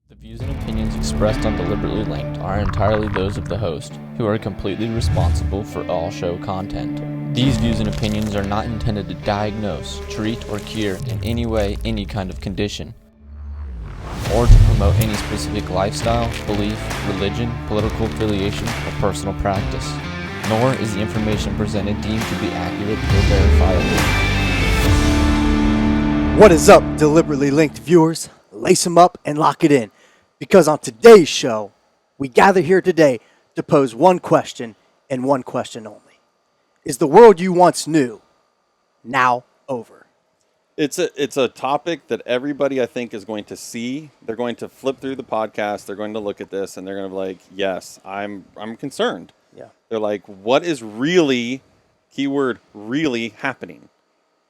The views and opinions expressed on Deliberately Linked are entirely those of the host, who are completely responsible for all show content. These views and opinions are not intended to diagnose, treat, or cure in any way any kind of condition, or to promote any specific lifestyle, belief, religion, political affiliation, or personal practice. Nor is the information presented deemed to be accurate or verifiable. What is up, Deliberately Linked viewers? Lace them up and lock it in. Because on today's show, we gather here today to pose one question and one question only. Is the world you once knew now over? It's a topic that everybody, I think, is going to see. They're going to flip through the podcast. They're going to look at this and they're going to be like, yes, I'm concerned. Yeah. They're like, what is really, keyword, really happening?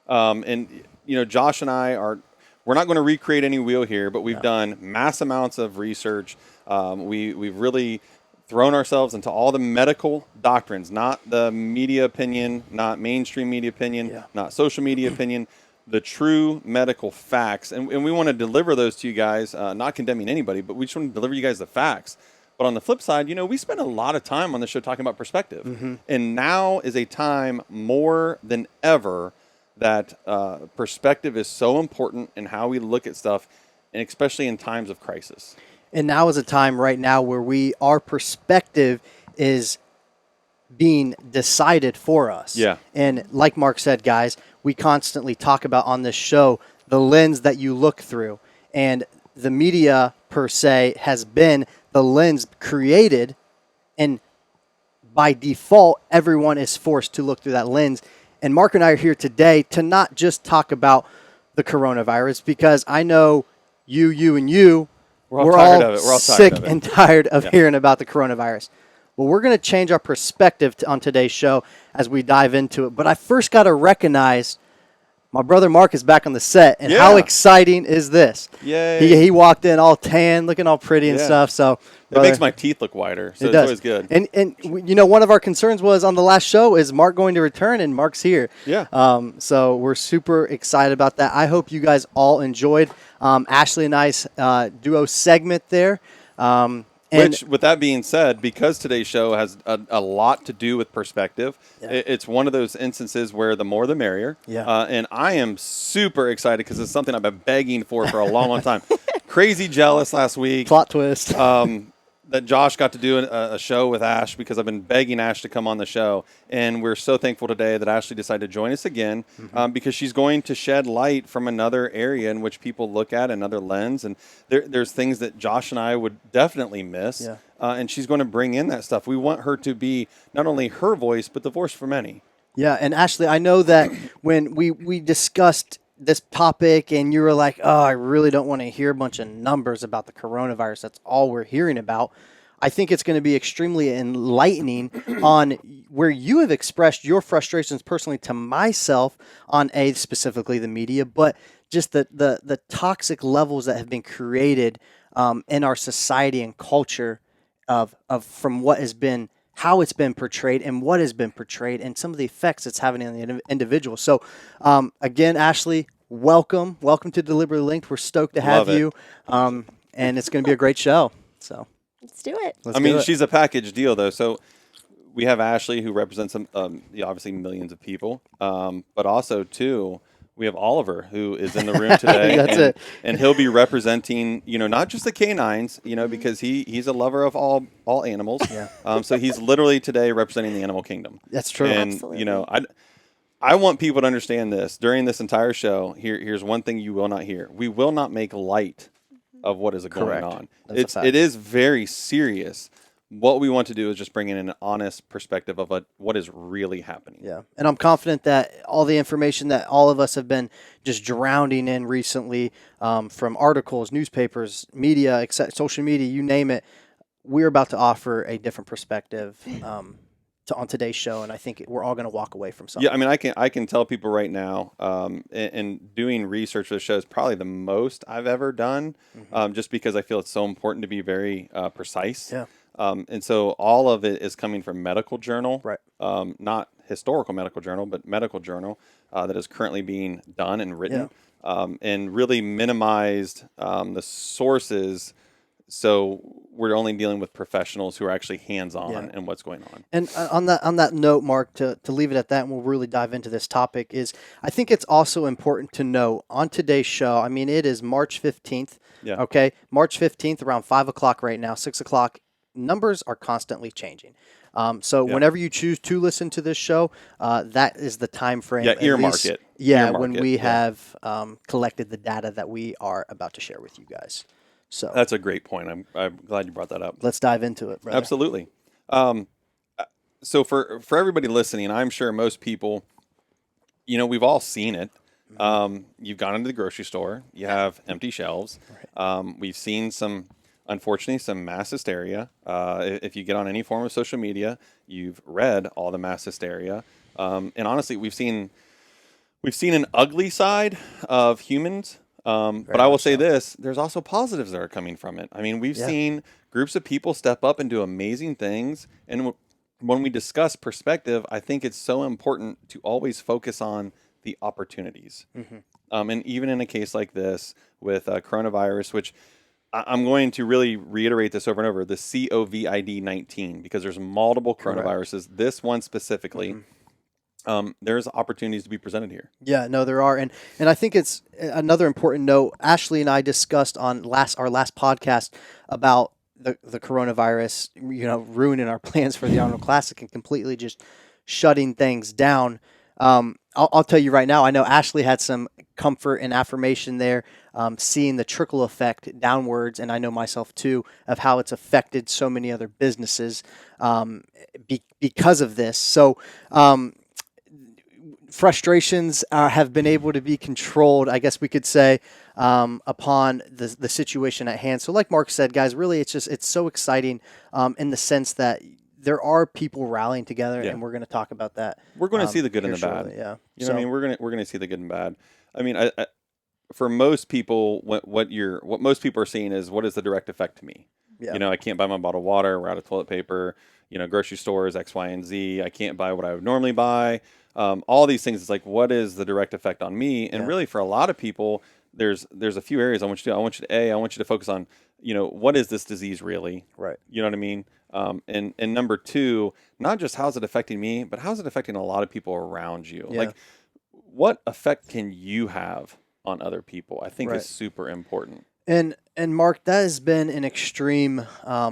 Josh and I we're not going to recreate any wheel here, but we've done mass amounts of research. We've really thrown ourselves into all the medical doctrines, not the media opinion, not mainstream media opinion, not social media opinion, the true medical facts. And we want to deliver those to you guys, not condemning anybody, but we just want to deliver you guys the facts. But on the flip side, we spend a lot of time on the show talking about perspective. Mm-hmm. And now is a time more than ever that perspective is so important in how we look at stuff, and especially in times of crisis. And now is a time right now where our perspective is being decided for us. Yeah. And like Mark said, guys, we constantly talk about on this show the lens that you look through. And the media, per se, has been the lens created, and by default, everyone is forced to look through that lens. And Mark and I are here today to not just talk about the coronavirus, because I know we're all sick and tired of hearing about the coronavirus. Well, we're going to change our perspective on today's show as we dive into it. But I first got to recognize my brother Mark is back on the set, and how exciting is this? Yay. He walked in all tan, looking all pretty and stuff. So it makes my teeth look whiter, so it's always good. And one of our concerns was on the last show, is Mark going to return? And Mark's here. Yeah. So we're super excited about that. I hope you guys all enjoyed Ashley and I's duo segment there. Which, with that being said, because today's show has a lot to do with perspective, it's one of those instances where the more the merrier. Yeah. And I am super excited because it's something I've been begging for a long, long time. Crazy jealous last week. Plot twist. That Josh got to do a show with Ash, because I've been begging Ash to come on the show. And we're so thankful today that Ashley decided to join us again, because she's going to shed light from another area in which people look at, another lens. And there's things that Josh and I would definitely miss. Yeah. And she's going to bring in that stuff. We want her to be not only her voice, but the voice for many. Yeah, and Ashley, I know that when we discussed this topic and you were like, oh, I really don't want to hear a bunch of numbers about the coronavirus. That's all we're hearing about. I think it's going to be extremely enlightening on where you have expressed your frustrations personally to myself on specifically the media, but just the toxic levels that have been created in our society and culture of from what has been, how it's been portrayed and what has been portrayed, and some of the effects it's having on the individual. So, again, Ashley, welcome to Deliberately Linked. We're stoked to have you, and it's going to be a great show. So let's do it. She's a package deal, though. So we have Ashley, who represents obviously millions of people, but also, too, we have Oliver, who is in the room today. That's and he'll be representing, not just the canines, because he's a lover of all animals. Yeah. So he's literally today representing the animal kingdom. That's true. And, Absolutely. I want people to understand this. During this entire show, here's one thing you will not hear. We will not make light of what is going on. It is very serious. What we want to do is just bring in an honest perspective of what is really happening. Yeah, and I'm confident that all the information that all of us have been just drowning in recently, from articles, newspapers, media, social media, you name it, we're about to offer a different perspective on today's show, and I think we're all going to walk away from something. Yeah, I can tell people right now, and doing research for the show is probably the most I've ever done, just because I feel it's so important to be very precise. Yeah. And so all of it is coming from medical journal, right? Not historical medical journal, but medical journal that is currently being done and written, and really minimized the sources so we're only dealing with professionals who are actually hands-on Yeah. in what's going on. And on that note, Mark, to leave it at that, and we'll really dive into this topic, is I think it's also important to know on today's show. I mean, it is March 15th. Yeah. Okay, March 15th, around 5 o'clock right now, 6 o'clock. Numbers are constantly changing. So Yeah. whenever you choose to listen to this show, that is the time frame. Yeah, at earmark least- it. Yeah, Earmark when it, we yeah. have collected the data that we are about to share with you guys. So That's a great point. I'm glad you brought that up. let's dive into it, brother. Absolutely. So for everybody listening, I'm sure most people, we've all seen it. You've gone into the grocery store. You have empty shelves. We've seen unfortunately, some mass hysteria. If you get on any form of social media, you've read all the mass hysteria. And honestly, we've seen an ugly side of humans. But I will say this, there's also positives that are coming from it. I mean, we've seen groups of people step up and do amazing things. And when we discuss perspective, I think it's so important to always focus on the opportunities. And even in a case like this with coronavirus, which I'm going to really reiterate this over and over, the COVID-19, because there's multiple coronaviruses. This one specifically, there's opportunities to be presented here. Yeah, no, there are, and I think it's another important note. Ashley and I discussed on our last podcast about the coronavirus, ruining our plans for the Arnold Classic and completely just shutting things down. I'll tell you right now, I know Ashley had some comfort and affirmation there, seeing the trickle effect downwards, and I know myself too, of how it's affected so many other businesses because of this. So frustrations have been able to be controlled, I guess we could say, upon the situation at hand. So like Mark said, guys, really it's so exciting in the sense that there are people rallying together, and we're going to talk about that. We're going to see the good and the shortly, bad. Yeah, you know what I mean? We're going to see the good and bad. I mean, I for most people, what most people are seeing is, what is the direct effect to me? Yeah. I can't buy my bottled water. We're out of toilet paper. Grocery stores X, Y, and Z. I can't buy what I would normally buy. All these things. It's like, what is the direct effect on me? And really, for a lot of people, there's a few areas I want you to. I want you to focus on. What is this disease really? Right. You know what I mean? And number two, not just how's it affecting me, but how's it affecting a lot of people around you? Yeah. Like, what effect can you have on other people? I think is super important. And Mark, that has been an extreme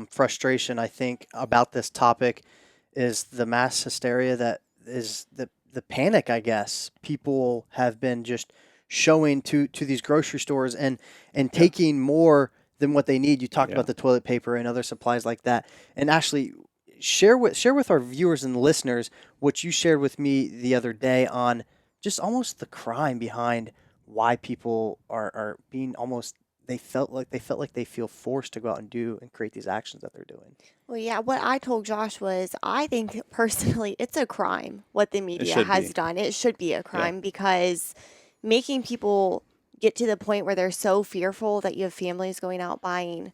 frustration, I think, about this topic, is the mass hysteria that is the panic, I guess, people have been just showing to these grocery stores and taking more than what they need. You talked about the toilet paper and other supplies like that. And Ashley, share with our viewers and listeners what you shared with me the other day on just almost the crime behind why people are being almost, they felt like they feel forced to go out and do and create these actions that they're doing. Well, yeah, what I told Josh was, I think personally it's a crime what the media has done. It should be a crime because making people get to the point where they're so fearful that you have families going out buying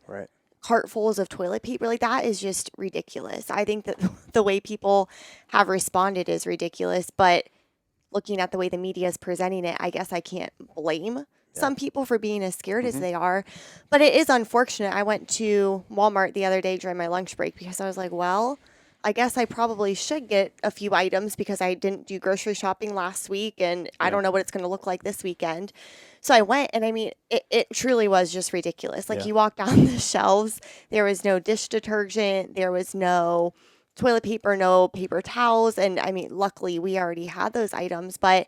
cartfuls of toilet paper, like, that is just ridiculous. I think that the way people have responded is ridiculous, but looking at the way the media is presenting it, I guess I can't blame some people for being as scared as they are. But it is unfortunate. I went to Walmart the other day during my lunch break because I was like, well, I guess I probably should get a few items because I didn't do grocery shopping last week and I don't know what it's going to look like this weekend. So I went, and I mean, it truly was just ridiculous. Like, you walk down the shelves, there was no dish detergent, there was no toilet paper, no paper towels. And I mean, luckily we already had those items, but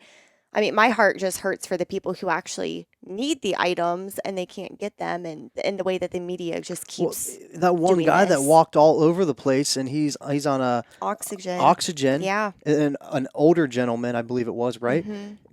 I mean, my heart just hurts for the people who actually need the items and they can't get them, and the way that the media just keeps that one doing guy this. that walked all over the place, and he's on a oxygen. Yeah. And an older gentleman, I believe it was, right?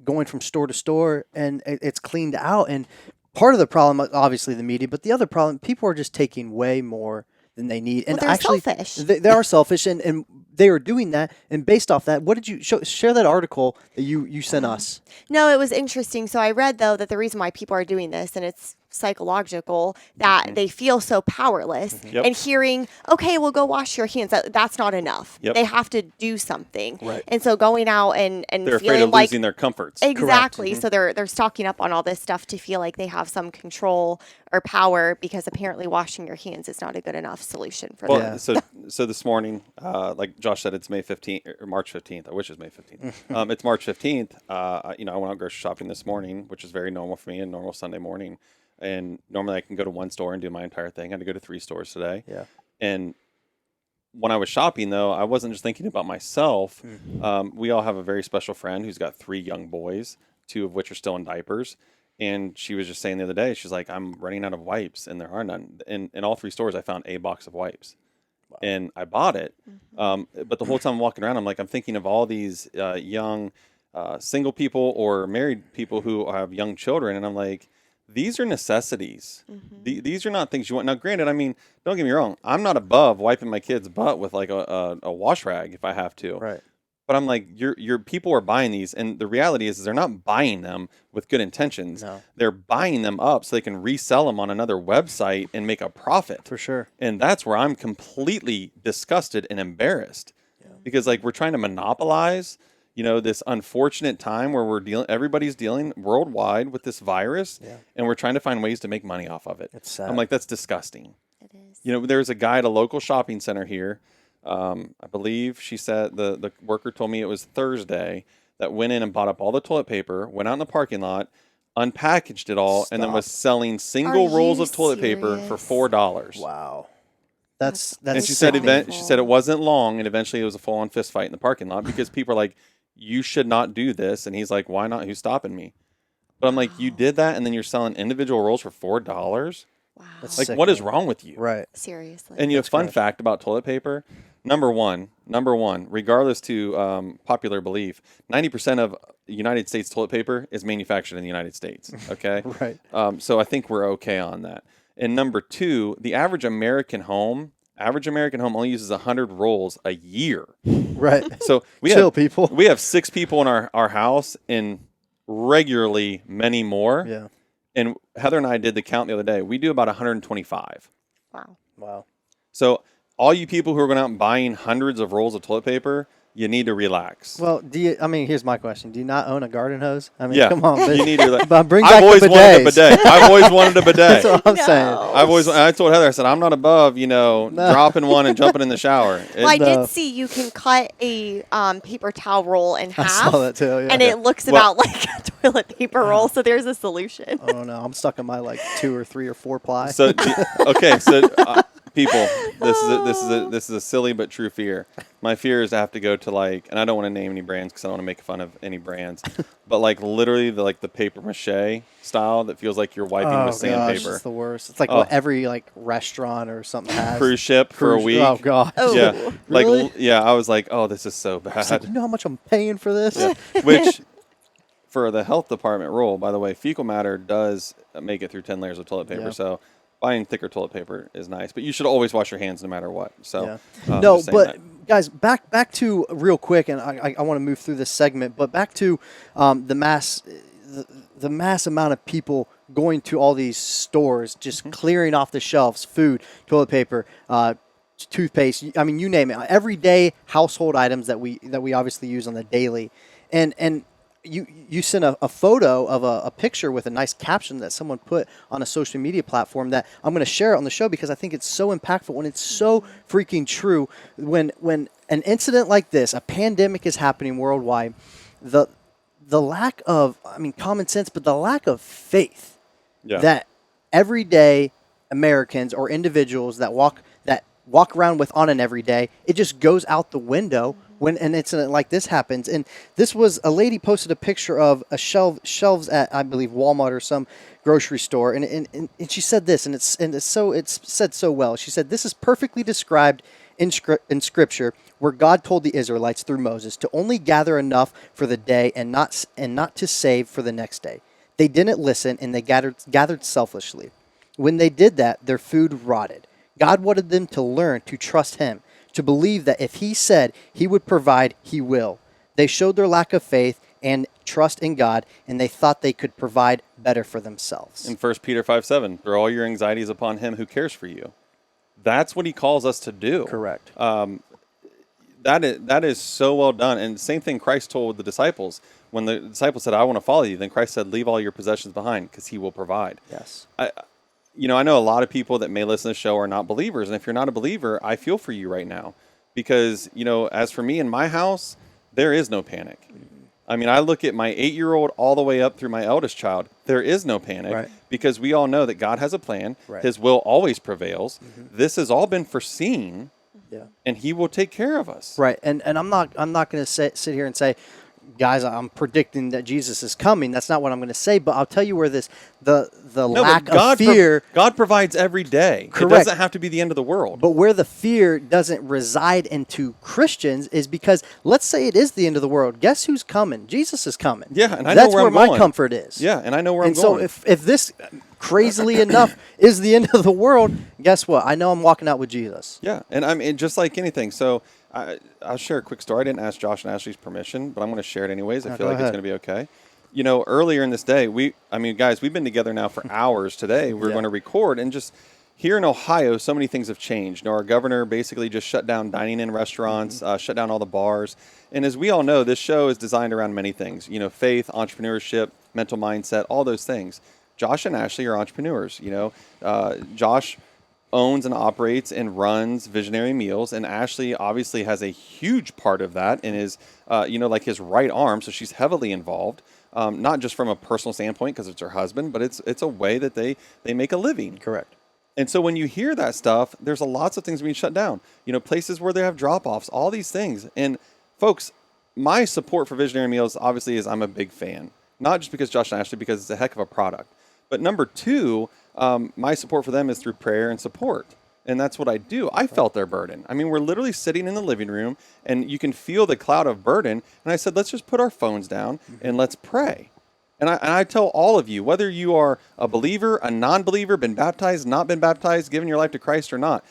Going from store to store, and it's cleaned out. And part of the problem, obviously, the media, but the other problem, people are just taking way more than they need. And they're actually, selfish. They are selfish, and they are doing that. And based off that, what did you share that article that you sent us? No, it was interesting. So I read, though, that the reason why people are doing this, and it's psychological that they feel so powerless. Yep. And hearing, okay, well, go wash your hands. That's not enough. Yep. They have to do something. Right. And so going out and They're feeling afraid of like losing their comforts. exactly. So they're stocking up on all this stuff to feel like they have some control or power, because apparently washing your hands is not a good enough solution for Well, them. so this morning, like Josh said, it's May 15th or March 15th. I wish it was May 15th. It's March 15th. I went out grocery shopping this morning, which is very normal for me, a normal Sunday morning. And normally I can go to one store and do my entire thing. I had to go to 3 stores today. Yeah. And when I was shopping, though, I wasn't just thinking about myself. We all have a very special friend who's got 3 young boys, 2 of which are still in diapers. And she was just saying the other day, she's like, I'm running out of wipes, and there are none. In all 3 stores, I found a box of wipes. Wow. And I bought it. But the whole time I'm walking around, I'm thinking of all these young single people or married people who have young children. And I'm like, these are necessities. These are not things you want. Now, granted, don't get me wrong. I'm not above wiping my kid's butt with like a wash rag if I have to. Right. But I'm like, your people are buying these, and the reality is they're not buying them with good intentions. No. They're buying them up so they can resell them on another website and make a profit. For sure. And that's where I'm completely disgusted and embarrassed, because like we're trying to monopolize, this unfortunate time where everybody's dealing worldwide with this virus, and we're trying to find ways to make money off of it. It's sad. I'm like, that's disgusting. It is. There's a guy at a local shopping center here. I believe she said the worker told me it was Thursday that went in and bought up all the toilet paper, went out in the parking lot, unpackaged it all, and then was selling single rolls of toilet paper for $4. Wow. That's And she sickening. said she said it wasn't long, and eventually it was a full-on fist fight in the parking lot because people are like, you should not do this, and he's like, why not? Who's stopping me? But I'm like, you did that, and then you're selling individual rolls for $4. Wow. That's Like, sickening. what is wrong with you? Right. Seriously. And fun fact about toilet paper, number one, regardless to popular belief, 90% of United States toilet paper is manufactured in the United States. Okay. Right. So I think we're okay on that. And number 2, the average American home only uses 100 rolls a year. Right. So people. We have 6 people in our house, and regularly many more. Yeah. And Heather and I did the count the other day. We do about 125. Wow. So all you people who are going out and buying hundreds of rolls of toilet paper, you need to relax. Well, here's my question. Do you not own a garden hose? Yeah. Come on. You need to relax. But bring I've back always the wanted a bidets. bidet. I've always wanted a bidet. That's what I'm saying. I told Heather, I said, I'm not above, dropping one and jumping in the shower. Well, I No. did see you can cut a paper towel roll in half. I saw that too. Yeah. And it looks about like a toilet paper roll, so there's a solution. Oh no, I'm stuck in my 2 or 3 or 4 ply. So, people, this is a silly but true fear. My fear is to have to go to and I don't want to name any brands because I don't want to make fun of any brands, but literally the paper mache style that feels like you're wiping with sandpaper. It's the worst. It's like what every restaurant or something has. Cruise ship for a week. Oh god. Oh. Yeah, Really? I was like, oh, this is so bad. It's like, you know how much I'm paying for this? Yeah. Which, for the health department rule, by the way, fecal matter does make it through 10 layers of toilet paper. Yeah. So buying thicker toilet paper is nice, but you should always wash your hands no matter what. So No, just saying but that. guys, back to real quick, and I want to move through this segment, but back to the mass amount of people going to all these stores, just clearing off the shelves, food, toilet paper, toothpaste. You name it. Everyday household items that we obviously use on the daily, and you sent a photo of a picture with a nice caption that someone put on a social media platform that I'm going to share it on the show because I think it's so impactful and it's so freaking true. When an incident like this, a pandemic is happening worldwide, the lack of common sense, but the lack of faith that everyday Americans or individuals that walk around with on an everyday, it just goes out the window when an incident like this happens. And this was a lady posted a picture of a shelves at, I believe, Walmart or some grocery store, and she said this, and it's said so well. She said, "This is perfectly described in Scripture, where God told the Israelites through Moses to only gather enough for the day and not to save for the next day. They didn't listen, and they gathered selfishly. When they did that, their food rotted. God wanted them to learn to trust Him, to believe that if He said He would provide, He will. They showed their lack of faith, and trust in God, and they thought they could provide better for themselves. In 1 Peter 5:7, throw all your anxieties upon him who cares for you. That's what he calls us to do. Correct. That is so well done. And same thing Christ told the disciples. When the disciples said, I want to follow you, then Christ said, leave all your possessions behind because he will provide. Yes. I know a lot of people that may listen to the show are not believers. And if you're not a believer, I feel for you right now. Because, as for me in my house, there is no panic. I mean, I look at my 8-year-old all the way up through my eldest child. There is no panic because we all know that God has a plan. Right. His will always prevails. This has all been foreseen. Yeah. And he will take care of us. Right. And I'm not going to sit here and say, guys, I'm predicting that Jesus is coming. That's not what I'm going to say. But I'll tell you where the lack of fear. God provides every day. Correct. It doesn't have to be the end of the world. But where the fear doesn't reside into Christians is because, let's say it is the end of the world. Guess who's coming? Jesus is coming. Yeah, and I That's know where I'm my going. comfort is. Yeah, and I know where I'm And going. so if this, crazily enough, is the end of the world, guess what? I know I'm walking out with Jesus. Yeah, and I mean, just like anything. So I'll share a quick story. I didn't ask Josh and Ashley's permission, but I'm going to share it anyways. I feel like it's going to be okay. Earlier in this day, guys, we've been together now for hours today. We're going to record, and just here in Ohio, so many things have changed. Our governor basically just shut down dining in restaurants, shut down all the bars. And as we all know, this show is designed around many things, faith, entrepreneurship, mental mindset, all those things. Josh and Ashley are entrepreneurs. Josh owns and operates and runs Visionary Meals, and Ashley obviously has a huge part of that and is, like his right arm. So she's heavily involved, not just from a personal standpoint because it's her husband, but it's a way that they make a living. Correct. And so when you hear that stuff, there's lots of things being shut down. Places where they have drop-offs, all these things. And folks, my support for Visionary Meals obviously is I'm a big fan, not just because Josh and Ashley, because it's a heck of a product. But number two, my support for them is through prayer and support. And that's what I do. I felt their burden. I mean, we're literally sitting in the living room and you can feel the cloud of burden. And I said, let's just put our phones down and let's pray. And I tell all of you, whether you are a believer, a non-believer, been baptized, not been baptized, given your life to Christ or not,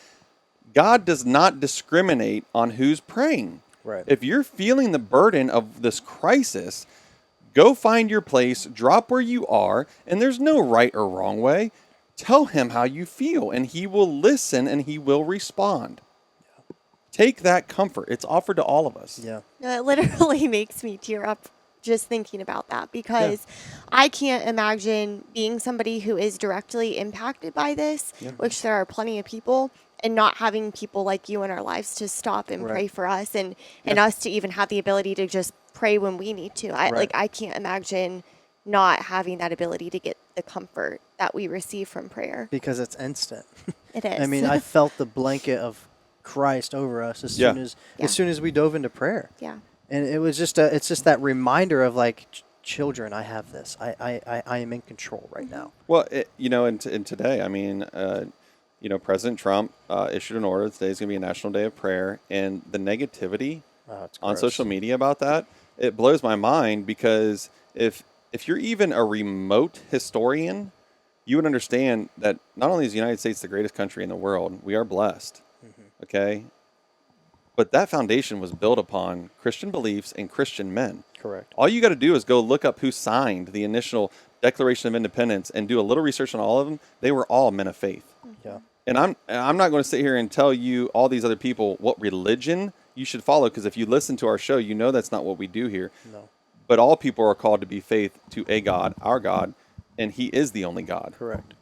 God does not discriminate on who's praying. Right. If you're feeling the burden of this crisis, go find your place, drop where you are, and there's no right or wrong way. Tell him how you feel, and he will listen and he will respond. Yeah. Take that comfort. It's offered to all of us. Yeah. No, it literally makes me tear up just thinking about that because I can't imagine being somebody who is directly impacted by this, which there are plenty of people, and not having people like you in our lives to stop and pray for us and us to even have the ability to just pray when we need to. I can't imagine not having that ability to get the comfort that we receive from prayer. Because it's instant. It is. I mean, I felt the blanket of Christ over us as soon as we dove into prayer. Yeah. And it was just it's just that reminder of like, children, I have this. I am in control right now. Well, and today, I mean, President Trump issued an order. Today is going to be a national day of prayer, and the negativity on social media about that, it blows my mind because if you're even a remote historian, you would understand that not only is the United States the greatest country in the world, we are blessed. Okay. But that foundation was built upon Christian beliefs and Christian men. Correct. All you got to do is go look up who signed the initial Declaration of Independence and do a little research on all of them. They were all men of faith. Yeah. And I'm not going to sit here and tell you, all these other people, what religion you should follow, because if you listen to our show, you know that's not what we do here. No. But all people are called to be faith to a God, our God, and he is the only God. Correct.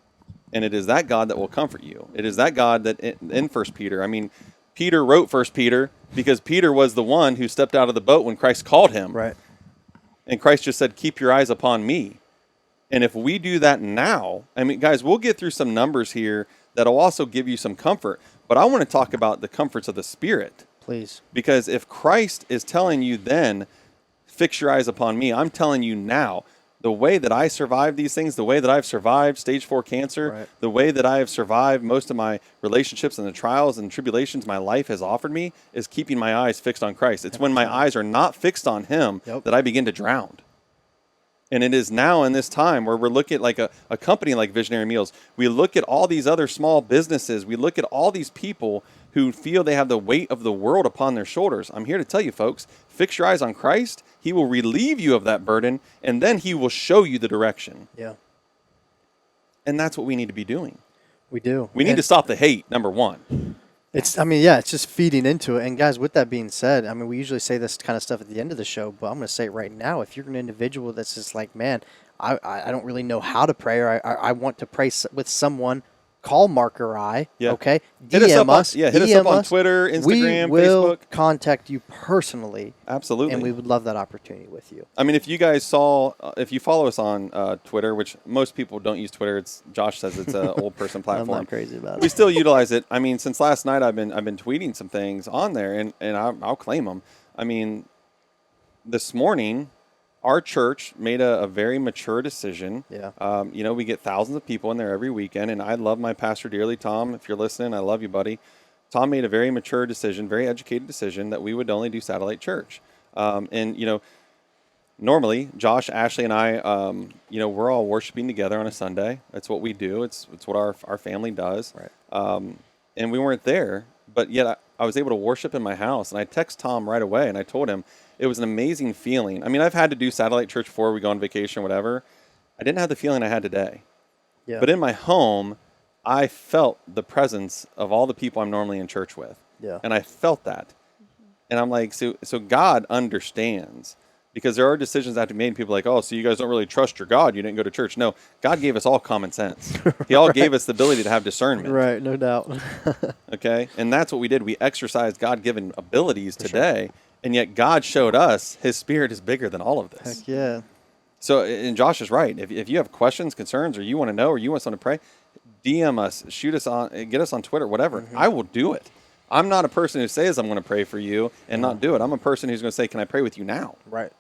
And it is that God that will comfort you. It is that God that in 1 Peter, I mean, Peter wrote 1 Peter because Peter was the one who stepped out of the boat when Christ called him. Right. And Christ just said, keep your eyes upon me. And if we do that now, I mean, guys, we'll get through some numbers here that'll also give you some comfort. But I want to talk about the comforts of the Spirit. Please. Because if Christ is telling you then, fix your eyes upon me, I'm telling you now, the way that I survived these things, the way that I've survived stage 4 cancer, the way that I have survived most of my relationships and the trials and tribulations my life has offered me is keeping my eyes fixed on Christ. It's when my eyes are not fixed on him that I begin to drown. And it is now in this time where we're looking at like a company like Visionary Meals. We look at all these other small businesses. We look at all these people who feel they have the weight of the world upon their shoulders. I'm here to tell you, folks, fix your eyes on Christ. He will relieve you of that burden, and then he will show you the direction. Yeah. And that's what we need to be doing. We do. We need to stop the hate, number one. It's just feeding into it. And guys, with that being said, I mean, we usually say this kind of stuff at the end of the show, but I'm going to say it right now. If you're an individual that's just like, man, I don't really know how to pray, or I want to pray with someone, call Mark or I, okay? Hit us. Hit us up on Twitter, Instagram, we will Facebook. contact you personally. Absolutely. And we would love that opportunity with you. I mean, if you guys saw, if you follow us on Twitter, which most people don't use Twitter, Josh says it's an old person platform. I'm not crazy about it. We still utilize it. I mean, since last night, I've been tweeting some things on there, and I'll claim them. I mean, this morning, our church made a very mature decision. Yeah. We get thousands of people in there every weekend, and I love my pastor dearly, Tom. If you're listening, I love you, buddy. Tom made a very mature decision, very educated decision that we would only do satellite church. Normally, Josh, Ashley, and I, we're all worshiping together on a Sunday. That's what we do. It's what our family does. Right. And we weren't there, but yet I was able to worship in my house. And I text Tom right away, and I told him it was an amazing feeling. I mean, I've had to do satellite church before we go on vacation or whatever. I didn't have the feeling I had today. Yeah. But in my home, I felt the presence of all the people I'm normally in church with. Yeah. And I felt that. And I'm like, so God understands. Because there are decisions that have to be made. And people are like, oh, so you guys don't really trust your God. You didn't go to church. No, God gave us all common sense. He all gave us the ability to have discernment. Right, no doubt. Okay? And that's what we did. We exercised God-given abilities today. Sure. And yet God showed us his spirit is bigger than all of this. Heck yeah. So, and Josh is right. If you have questions, concerns, or you want to know, or you want someone to pray, DM us, shoot us on, get us on Twitter, whatever. Mm-hmm. I will do it. I'm not a person who says I'm going to pray for you and not do it. I'm a person who's going to say, can I pray with you now? Right.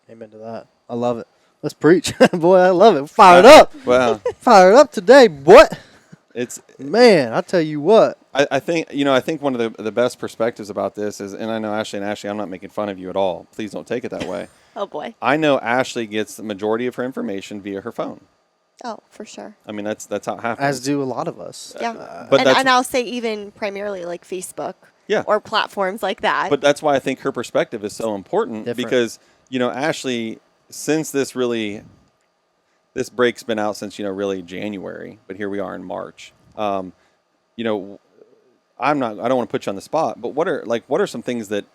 Amen to that. I love it. Let's preach. Boy, I love it. Fired up. Wow. Fired up today, boy. Man, I tell you what. I think one of the best perspectives about this is, and I know Ashley, I'm not making fun of you at all. Please don't take it that way. Oh, boy. I know Ashley gets the majority of her information via her phone. Oh, for sure. I mean, that's how it happens. As do a lot of us. Yeah. And I'll say even primarily like Facebook. Yeah. Or platforms like that. But that's why I think her perspective is so important. Different. Because, Ashley, since this break's been out since, really January, but here we are in March. I don't want to put you on the spot, but what are some things that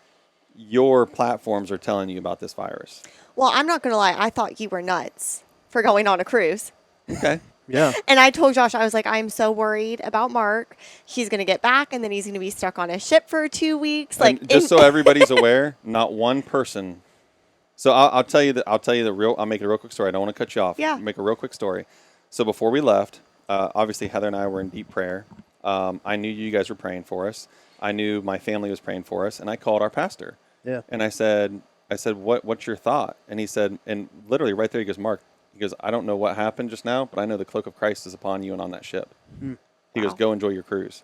your platforms are telling you about this virus? Well, I'm not going to lie. I thought you were nuts for going on a cruise. Okay. Yeah. And I told Josh, I was like, I'm so worried about Mark. He's going to get back, and then he's going to be stuck on a ship for 2 weeks. Like, just so everybody's aware, not one person. So I'll tell you I'll make it a real quick story. I don't want to cut you off. Yeah. I'll make a real quick story. So before we left, obviously Heather and I were in deep prayer. I knew you guys were praying for us. I knew my family was praying for us, and I called our pastor. Yeah. And I said, what's your thought? And he said, and literally right there, he goes, Mark, I don't know what happened just now, but I know the cloak of Christ is upon you and on that ship. He goes, go enjoy your cruise.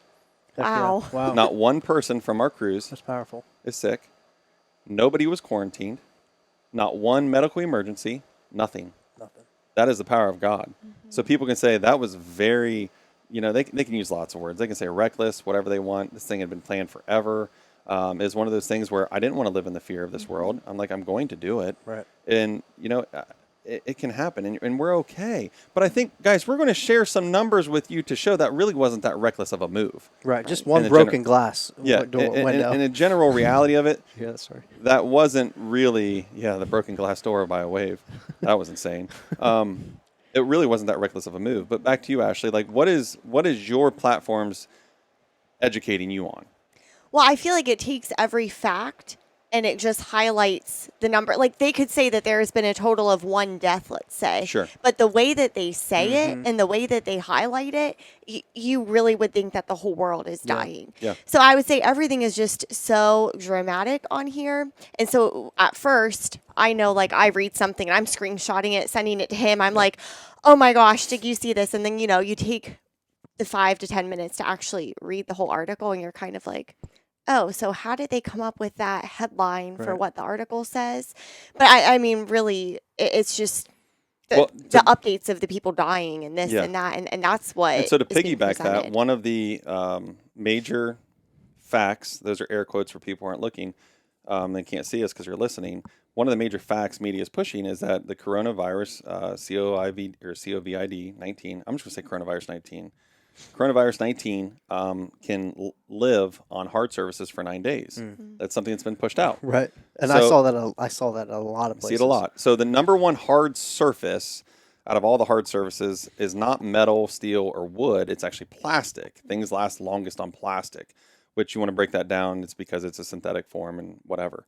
Wow. Yeah. Wow. Not one person from our cruise That's powerful. is sick. Nobody was quarantined. Not one medical emergency. Nothing. That is the power of God. Mm-hmm. So people can say that was very, they can use lots of words. They can say reckless, whatever they want. This thing had been planned forever. It's one of those things where I didn't want to live in the fear of this world. I'm like, I'm going to do it. Right. And, it can happen, and we're okay. But I think, guys, we're going to share some numbers with you to show that really wasn't that reckless of a move. Right. Just one broken glass. Yeah. window. And the general reality of it, yeah, sorry. that wasn't really, the broken glass door by a wave. That was insane. It really wasn't that reckless of a move. But back to you, Ashley. Like, what is your platforms educating you on? Well, I feel like it takes every fact and it just highlights the number. Like, they could say that there has been a total of 1 death, let's say. Sure. But the way that they say it and the way that they highlight it, you really would think that the whole world is dying. Yeah. So I would say everything is just so dramatic on here. And so at first, I know, like, I read something and I'm screenshotting it, sending it to him. I'm like, oh my gosh, did you see this? And then, you take the 5 to 10 minutes to actually read the whole article and you're kind of like, oh, so how did they come up with that headline for what the article says? But I mean, really, it's just the updates of the people dying and this and that, and that's what. And so to piggyback that, one of the major facts, those are air quotes for people who aren't looking, they can't see us because you're listening. One of the major facts media is pushing is that the coronavirus, COVID-19, I'm just going to say coronavirus 19. Coronavirus 19 can live on hard surfaces for 9 days. That's something that's been pushed out. Right. And So- I saw that at a lot of places. See it a lot. So the number one hard surface out of all the hard surfaces is not metal, steel, or wood. It's actually plastic. Things last longest on plastic, which you want to break that down. It's because it's a synthetic form and whatever.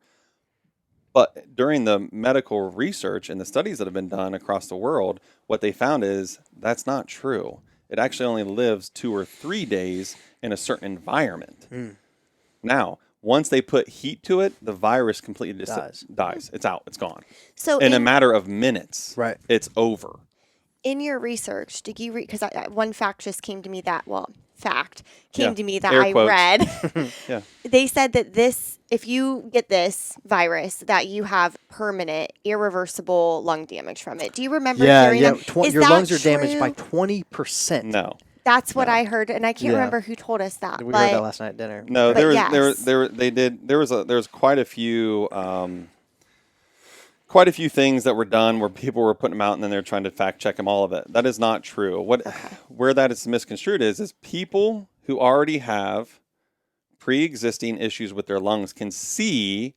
But during the medical research and the studies that have been done across the world, what they found is that's not true. It actually only lives 2 or 3 days in a certain environment. Now, once they put heat to it, the virus completely dies. It's out. It's gone. So In a matter of minutes, Right. it's over. in your research, did you read? Because one fact just came to me that Yeah. to me that Air I quotes. read. Yeah. They said that if you get this virus, that you have permanent, irreversible lung damage from it. Do you remember hearing that? Is Your that lungs are damaged by true? 20%. No. That's what I heard, and I can't Yeah. remember who told us that. We but heard that last night at dinner. No, But there was yes. there was quite a few quite a few things that were done where people were putting them out and then they're trying to fact check them, all of it. That is not true. Where that is misconstrued is people who already have pre-existing issues with their lungs can see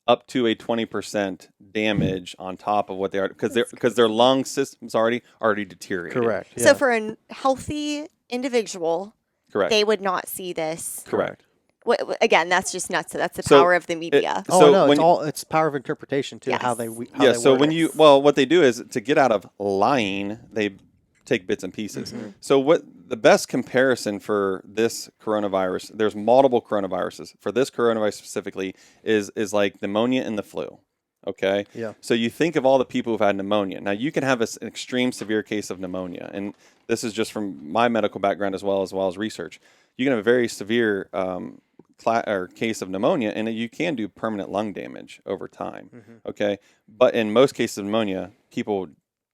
up to a 20% damage on top of what they are because their lung system's already deteriorated. Correct. Yeah. So for a healthy individual, Correct. they would not see this. Correct. Again, that's just nuts. So that's the So power of the media. Oh So no, when it's power of interpretation too. How Yes. they how Yeah, they so word when it. what they do is to get out of lying, they take bits and pieces. So what the best comparison for this coronavirus, there's multiple coronaviruses. For this coronavirus specifically is like pneumonia and the flu. Okay? Yeah. So you think of all the people who've had pneumonia. Now you can have an extreme severe case of pneumonia, and this is just from my medical background as well as research. You can have a very severe case of pneumonia, and you can do permanent lung damage over time. Okay, but in most cases of pneumonia, people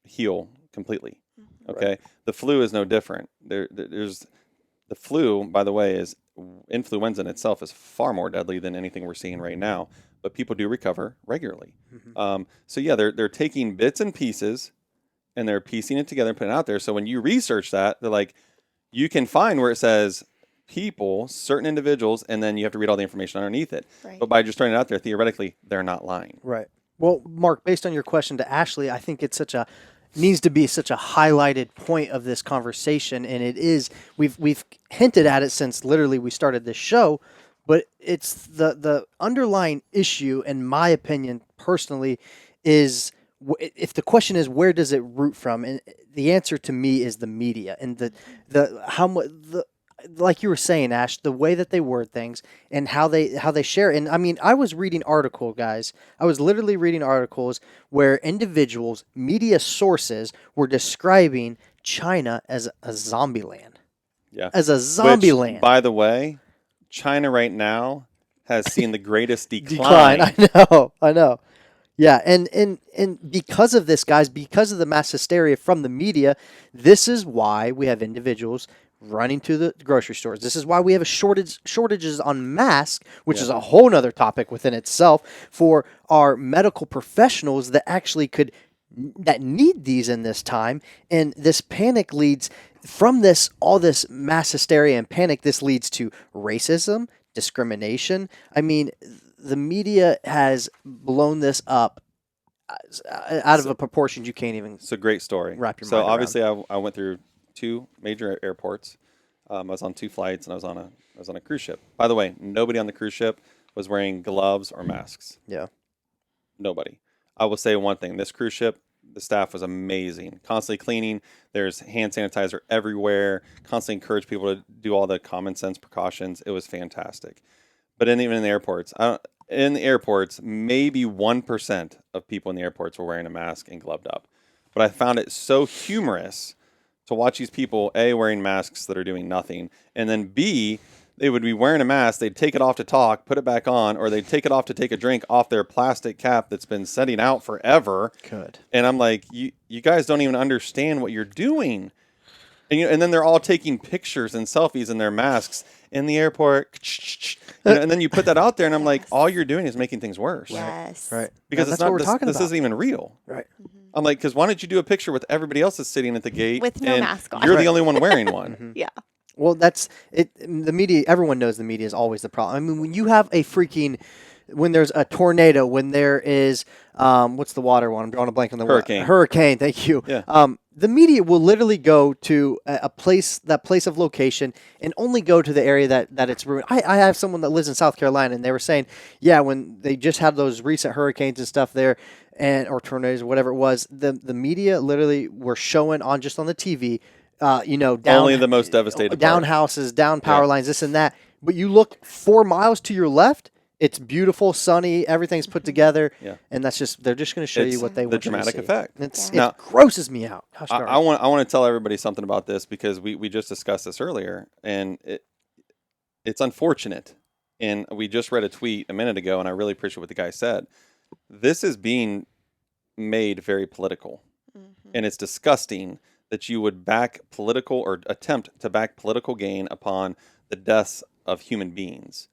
heal completely. Okay, the flu is no different. There's the flu, by the way, is influenza in itself is far more deadly than anything we're seeing right now. But people do recover regularly. So yeah, they're taking bits and pieces, and they're piecing it together and putting it out there. So when you research that, they're like, you can find where it says people, certain individuals, and then you have to read all the information underneath it. Right. But by just throwing it out there, theoretically, they're not lying. Right. Well, Mark, based on your question to Ashley, I think it's needs to be such a highlighted point of this conversation, and it is. We've hinted at it since literally we started this show, but it's the underlying issue, in my opinion, personally, is if the question is where does it root from, and the answer to me is the media and the how much like you were saying, Ash, the way that they word things and how they share. And I mean, I was reading articles, guys. I was literally reading articles where individuals, media sources, were describing China as a zombie land. Yeah. As a zombie Which, land. by the way, China right now has seen the greatest decline. I know. Yeah, and because of this, guys, because of the mass hysteria from the media, this is why we have individuals running to the grocery stores. This is why we have shortages on masks, which is a whole nother topic within itself for our medical professionals that need these in this time. And this panic leads from all this mass hysteria and panic. This leads to racism, discrimination. I mean, the media has blown this up out of a proportion you can't even. It's a great story. Wrap your so mind around. obviously, I went through 2 major airports. I was on 2 flights, and I was on a cruise ship. By the way, nobody on the cruise ship was wearing gloves or masks. Yeah. Nobody. I will say one thing: this cruise ship, the staff was amazing. Constantly cleaning. There's hand sanitizer everywhere. Constantly encourage people to do all the common sense precautions. It was fantastic. But even in the airports, maybe 1% of people in the airports were wearing a mask and gloved up. But I found it so humorous to watch these people, A, wearing masks that are doing nothing, and then B, they would be wearing a mask, they'd take it off to talk, put it back on, or they'd take it off to take a drink off their plastic cap that's been setting out forever. Good. And I'm like, you guys don't even understand what you're doing. And then they're all taking pictures and selfies in their masks in the airport. And then you put that out there, and I'm like, all you're doing is making things worse. Yes. Right. Because that's it's not, what we're talking this about. isn't even real. Right. I'm like, because why don't you do a picture with everybody else that's sitting at the gate With no and mask on. you're the only one wearing one? Yeah. Well, that's it. The media, everyone knows the media is always the problem. I mean, when you have when there's a tornado, when there is, what's the water one? I'm drawing a blank on the Hurricane. Hurricane, thank you. Yeah. The media will literally go to that place of location and only go to the area that it's ruined. I have someone that lives in South Carolina, and they were saying, yeah, when they just had those recent hurricanes and stuff there, or tornadoes or whatever it was, the media literally were showing on the TV, down, Only the most devastated down part. houses, down power lines, this and that. But you look 4 miles to your left, it's beautiful, sunny, everything's put together, and they're just going to show you what they want. The dramatic effect. It grosses me out. Gosh, I want to tell everybody something about this because we just discussed this earlier, and it's unfortunate. And we just read a tweet a minute ago, and I really appreciate what the guy said. This is being made very political, and it's disgusting that you would back political or attempt to back political gain upon the deaths of human beings.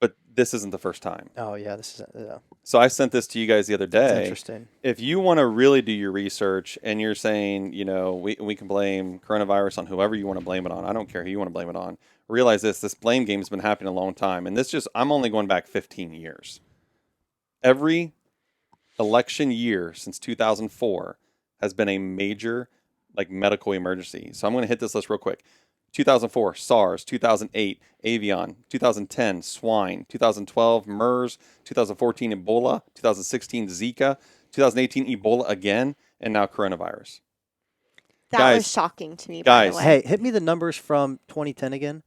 But this isn't the first time. Oh, yeah. This is. So I sent this to you guys the other day. That's interesting. If you want to really do your research and you're saying, we can blame coronavirus on whoever you want to blame it on. I don't care who you want to blame it on. Realize this blame game has been happening a long time. And I'm only going back 15 years. Every election year since 2004 has been a major medical emergency. So I'm going to hit this list real quick. 2004, SARS. 2008, avian. 2010, swine. 2012, MERS. 2014, Ebola. 2016, Zika. 2018, Ebola again. And now coronavirus. That was shocking to me, guys, by the way. Hey, hit me the numbers from 2010 again.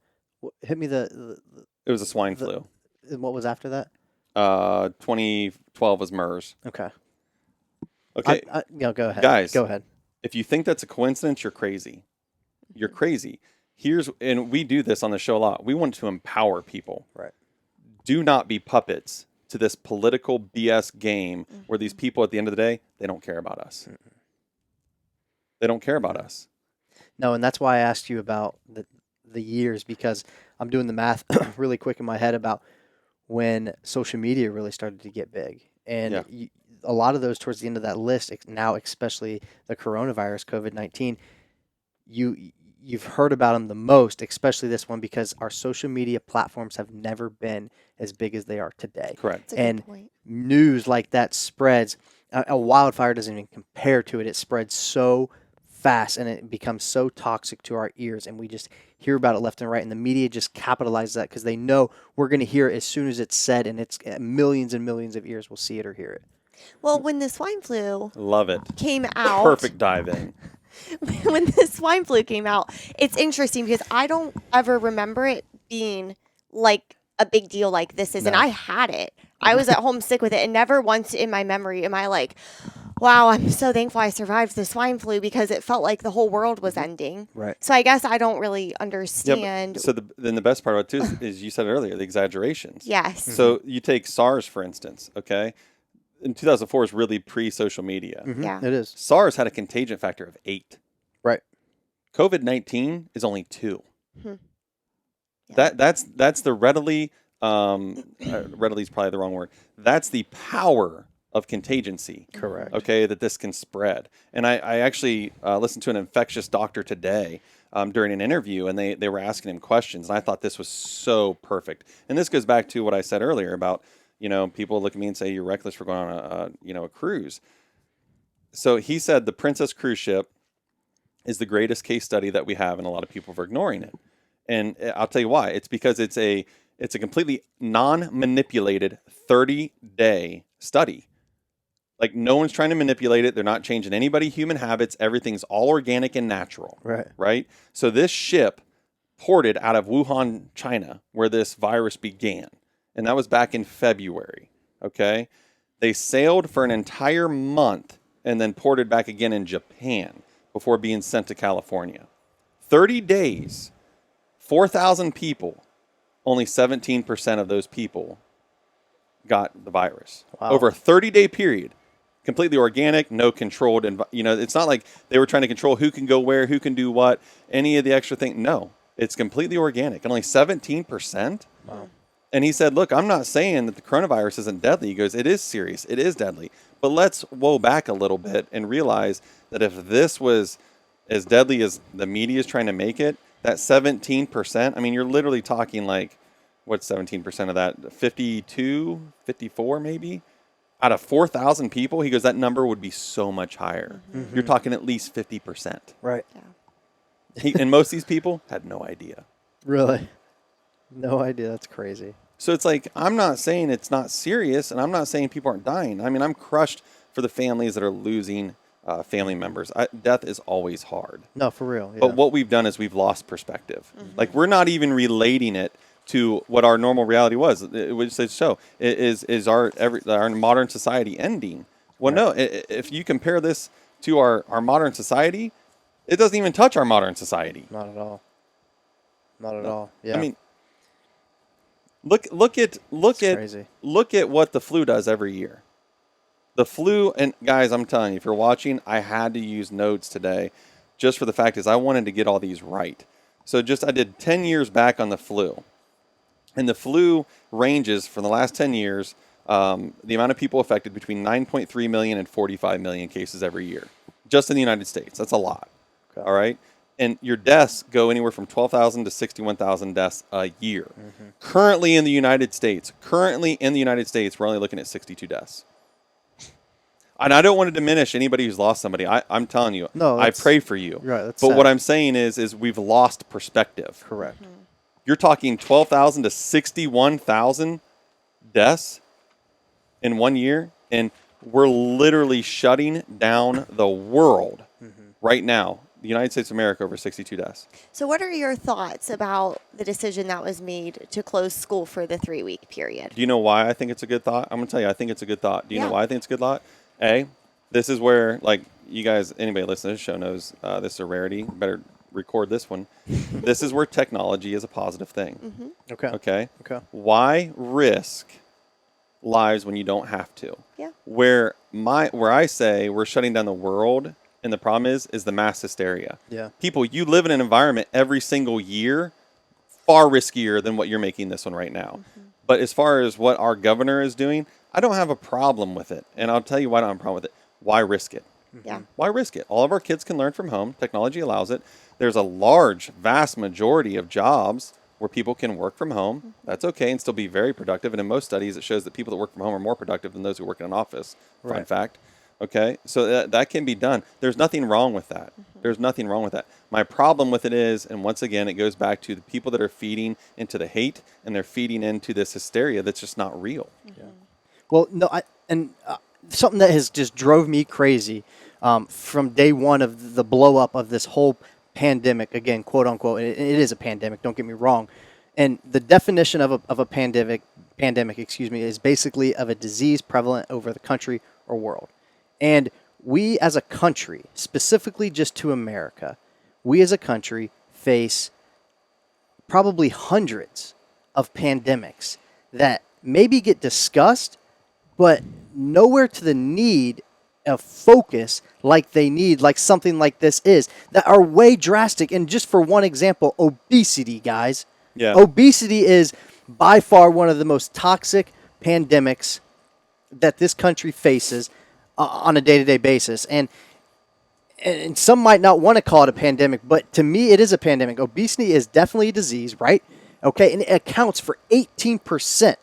Hit me the it was a swine flu. What was after that? 2012 was MERS. Okay. Okay. Go ahead. Guys. Go ahead. If you think that's a coincidence, you're crazy. You're crazy. And we do this on the show a lot. We want to empower people. Right. Do not be puppets to this political BS game where these people at the end of the day, they don't care about us. They don't care about us. No, and that's why I asked you about the years, because I'm doing the math really quick in my head about when social media really started to get big. And a lot of those towards the end of that list, now especially the coronavirus, COVID-19, you've heard about them the most, especially this one, because our social media platforms have never been as big as they are today. Correct. That's a good And point. news like that spreads. A wildfire doesn't even compare to it. It spreads so fast, and it becomes so toxic to our ears, and we just hear about it left and right, and the media just capitalizes that because they know we're going to hear it as soon as it's said, and it's millions and millions of ears will see it or hear it. Well, when the swine flu Love it. came out, Perfect dive in. when the swine flu came out, it's interesting because I don't ever remember it being like a big deal like this is. And I had it. I was at home sick with it, and never once in my memory am I like, wow, I'm so thankful I survived the swine flu, because it felt like the whole world was ending. Right. So I guess I don't really understand. Then the best part about it too is you said it earlier, the exaggerations. Yes. So you take SARS, for instance, okay? In 2004 is really pre-social media. Yeah. It is. SARS had a contagion factor of 8. Right. COVID-19 is only 2. Yeah. That's the readily is probably the wrong word. That's the power of contingency. Correct. Okay, that this can spread. And I actually listened to an infectious doctor today during an interview, and they were asking him questions, and I thought this was so perfect. And this goes back to what I said earlier about, people look at me and say, you're reckless for going on a cruise. So he said the Princess cruise ship is the greatest case study that we have, and a lot of people are ignoring it. And I'll tell you why. It's because it's a completely non-manipulated 30-day study. Like, no one's trying to manipulate it. They're not changing anybody human habits. Everything's all organic and natural. Right? So this ship ported out of Wuhan, China, where this virus began. And that was back in February. Okay? They sailed for an entire month and then ported back again in Japan before being sent to California. 30 days, 4,000 people, only 17% of those people got the virus. Wow. Over a 30-day period. completely organic, no controlled. It's not like they were trying to control who can go where, who can do what, any of the extra thing. No, it's completely organic, and only 17%. Wow. And he said, look, I'm not saying that the coronavirus isn't deadly. He goes, it is serious. It is deadly. But let's woe back a little bit and realize that if this was as deadly as the media is trying to make it, that 17%, I mean, you're literally talking like, what's 17% of that? 52, 54 maybe? Out of 4,000 people, he goes, that number would be so much higher. Mm-hmm. You're talking at least 50%. Right. Yeah. And most of these people had no idea. Really? No idea. That's crazy. So it's like, I'm not saying it's not serious, and I'm not saying people aren't dying. I mean, I'm crushed for the families that are losing family members. Death is always hard. No, for real. Yeah. But what we've done is we've lost perspective. Like, we're not even relating it to what our normal reality was. It would say, so is our modern society ending? Well, no. If you compare this to our modern society, it doesn't even touch our modern society. Not at all. Not at all. Yeah. I mean, look at crazy. Look at what the flu does every year. The flu, and guys, I'm telling you, if you're watching, I had to use notes today, just for the fact is I wanted to get all these right. So I did 10 years back on the flu, and the flu ranges for the last 10 years. The amount of people affected between 9.3 million and 45 million cases every year, just in the United States. That's a lot. Okay. All right. And your deaths go anywhere from 12,000 to 61,000 deaths a year. Mm-hmm. Currently in the United States, we're only looking at 62 deaths. And I don't want to diminish anybody who's lost somebody. I'm telling you, no, I pray for you. Right, that's but sad. What I'm saying is we've lost perspective. Correct. Mm-hmm. You're talking 12,000 to 61,000 deaths in 1 year, and we're literally shutting down the world right now. The United States of America over 62 deaths. So what are your thoughts about the decision that was made to close school for the 3-week period? Do you know why I think it's a good thought? I'm going to tell you, I think it's a good thought. Do you know Yeah. why I think it's a good thought? This is where, like, you guys, anybody listening to this show knows this is a rarity. Better record this one. This is where technology is a positive thing. Mm-hmm. Okay. Okay? Why risk lives when you don't have to? Yeah. Where I say we're shutting down the world, and the problem is the mass hysteria. Yeah. People, you live in an environment every single year far riskier than what you're making this one right now. Mm-hmm. But as far as what our governor is doing, I don't have a problem with it. And I'll tell you why I don't have a problem with it. Why risk it? Yeah. Why risk it? All of our kids can learn from home. Technology allows it. There's a large, vast majority of jobs where people can work from home. Mm-hmm. That's okay and still be very productive. And in most studies, it shows that people that work from home are more productive than those who work in an office. Fun Right. fact. Okay, so that can be done. There's nothing wrong with that. Mm-hmm. There's nothing wrong with that. My problem with it is, and once again, it goes back to the people that are feeding into the hate, and they're feeding into this hysteria that's just not real. Yeah. Well, no, something that has just drove me crazy from day one of the blow up of this whole pandemic, again, quote unquote, it is a pandemic, don't get me wrong. And the definition of a pandemic, is basically of a disease prevalent over the country or world. And we as a country, specifically just to America, we as a country face probably hundreds of pandemics that maybe get discussed, but nowhere to the need of focus like they need, like something like this is, that are way drastic. And just for one example, obesity, guys. Yeah. Obesity is by far one of the most toxic pandemics that this country faces on a day-to-day basis. And some might not want to call it a pandemic, but to me, it is a pandemic. Obesity is definitely a disease, right? Okay, and it accounts for 18%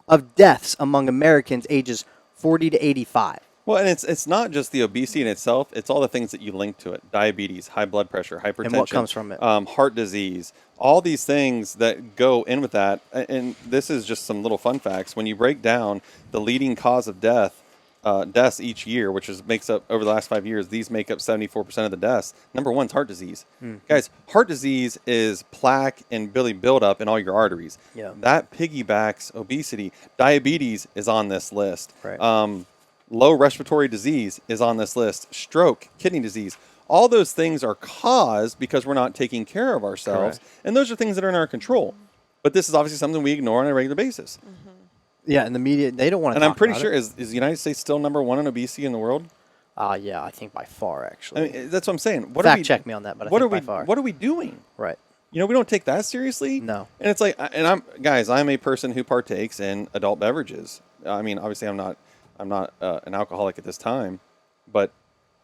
of deaths among Americans ages 40 to 85. Well, and it's not just the obesity in itself. It's all the things that you link to it. Diabetes, high blood pressure, hypertension. And what comes from it. Heart disease. All these things that go in with that. And this is just some little fun facts. When you break down the leading cause of deaths each year, which makes up, over the last 5 years, these make up 74% of the deaths. Number one is heart disease. Mm-hmm. Guys, heart disease is plaque and buildup in all your arteries. Yeah. That piggybacks obesity. Diabetes is on this list. Right. Low respiratory disease is on this list. Stroke, kidney disease. All those things are caused because we're not taking care of ourselves. Correct. And those are things that are in our control. But this is obviously something we ignore on a regular basis. Mm-hmm. Yeah, and the media, they don't want to And talk I'm pretty about sure, it. is the United States still number 1 in obesity in the world? Yeah, I think by far, actually. I mean, that's what I'm saying. Fact check me on that, but I think by far. What are we doing? Right. We don't take that seriously. No. And it's like, and I'm a person who partakes in adult beverages. I mean, obviously, I'm not an alcoholic at this time, but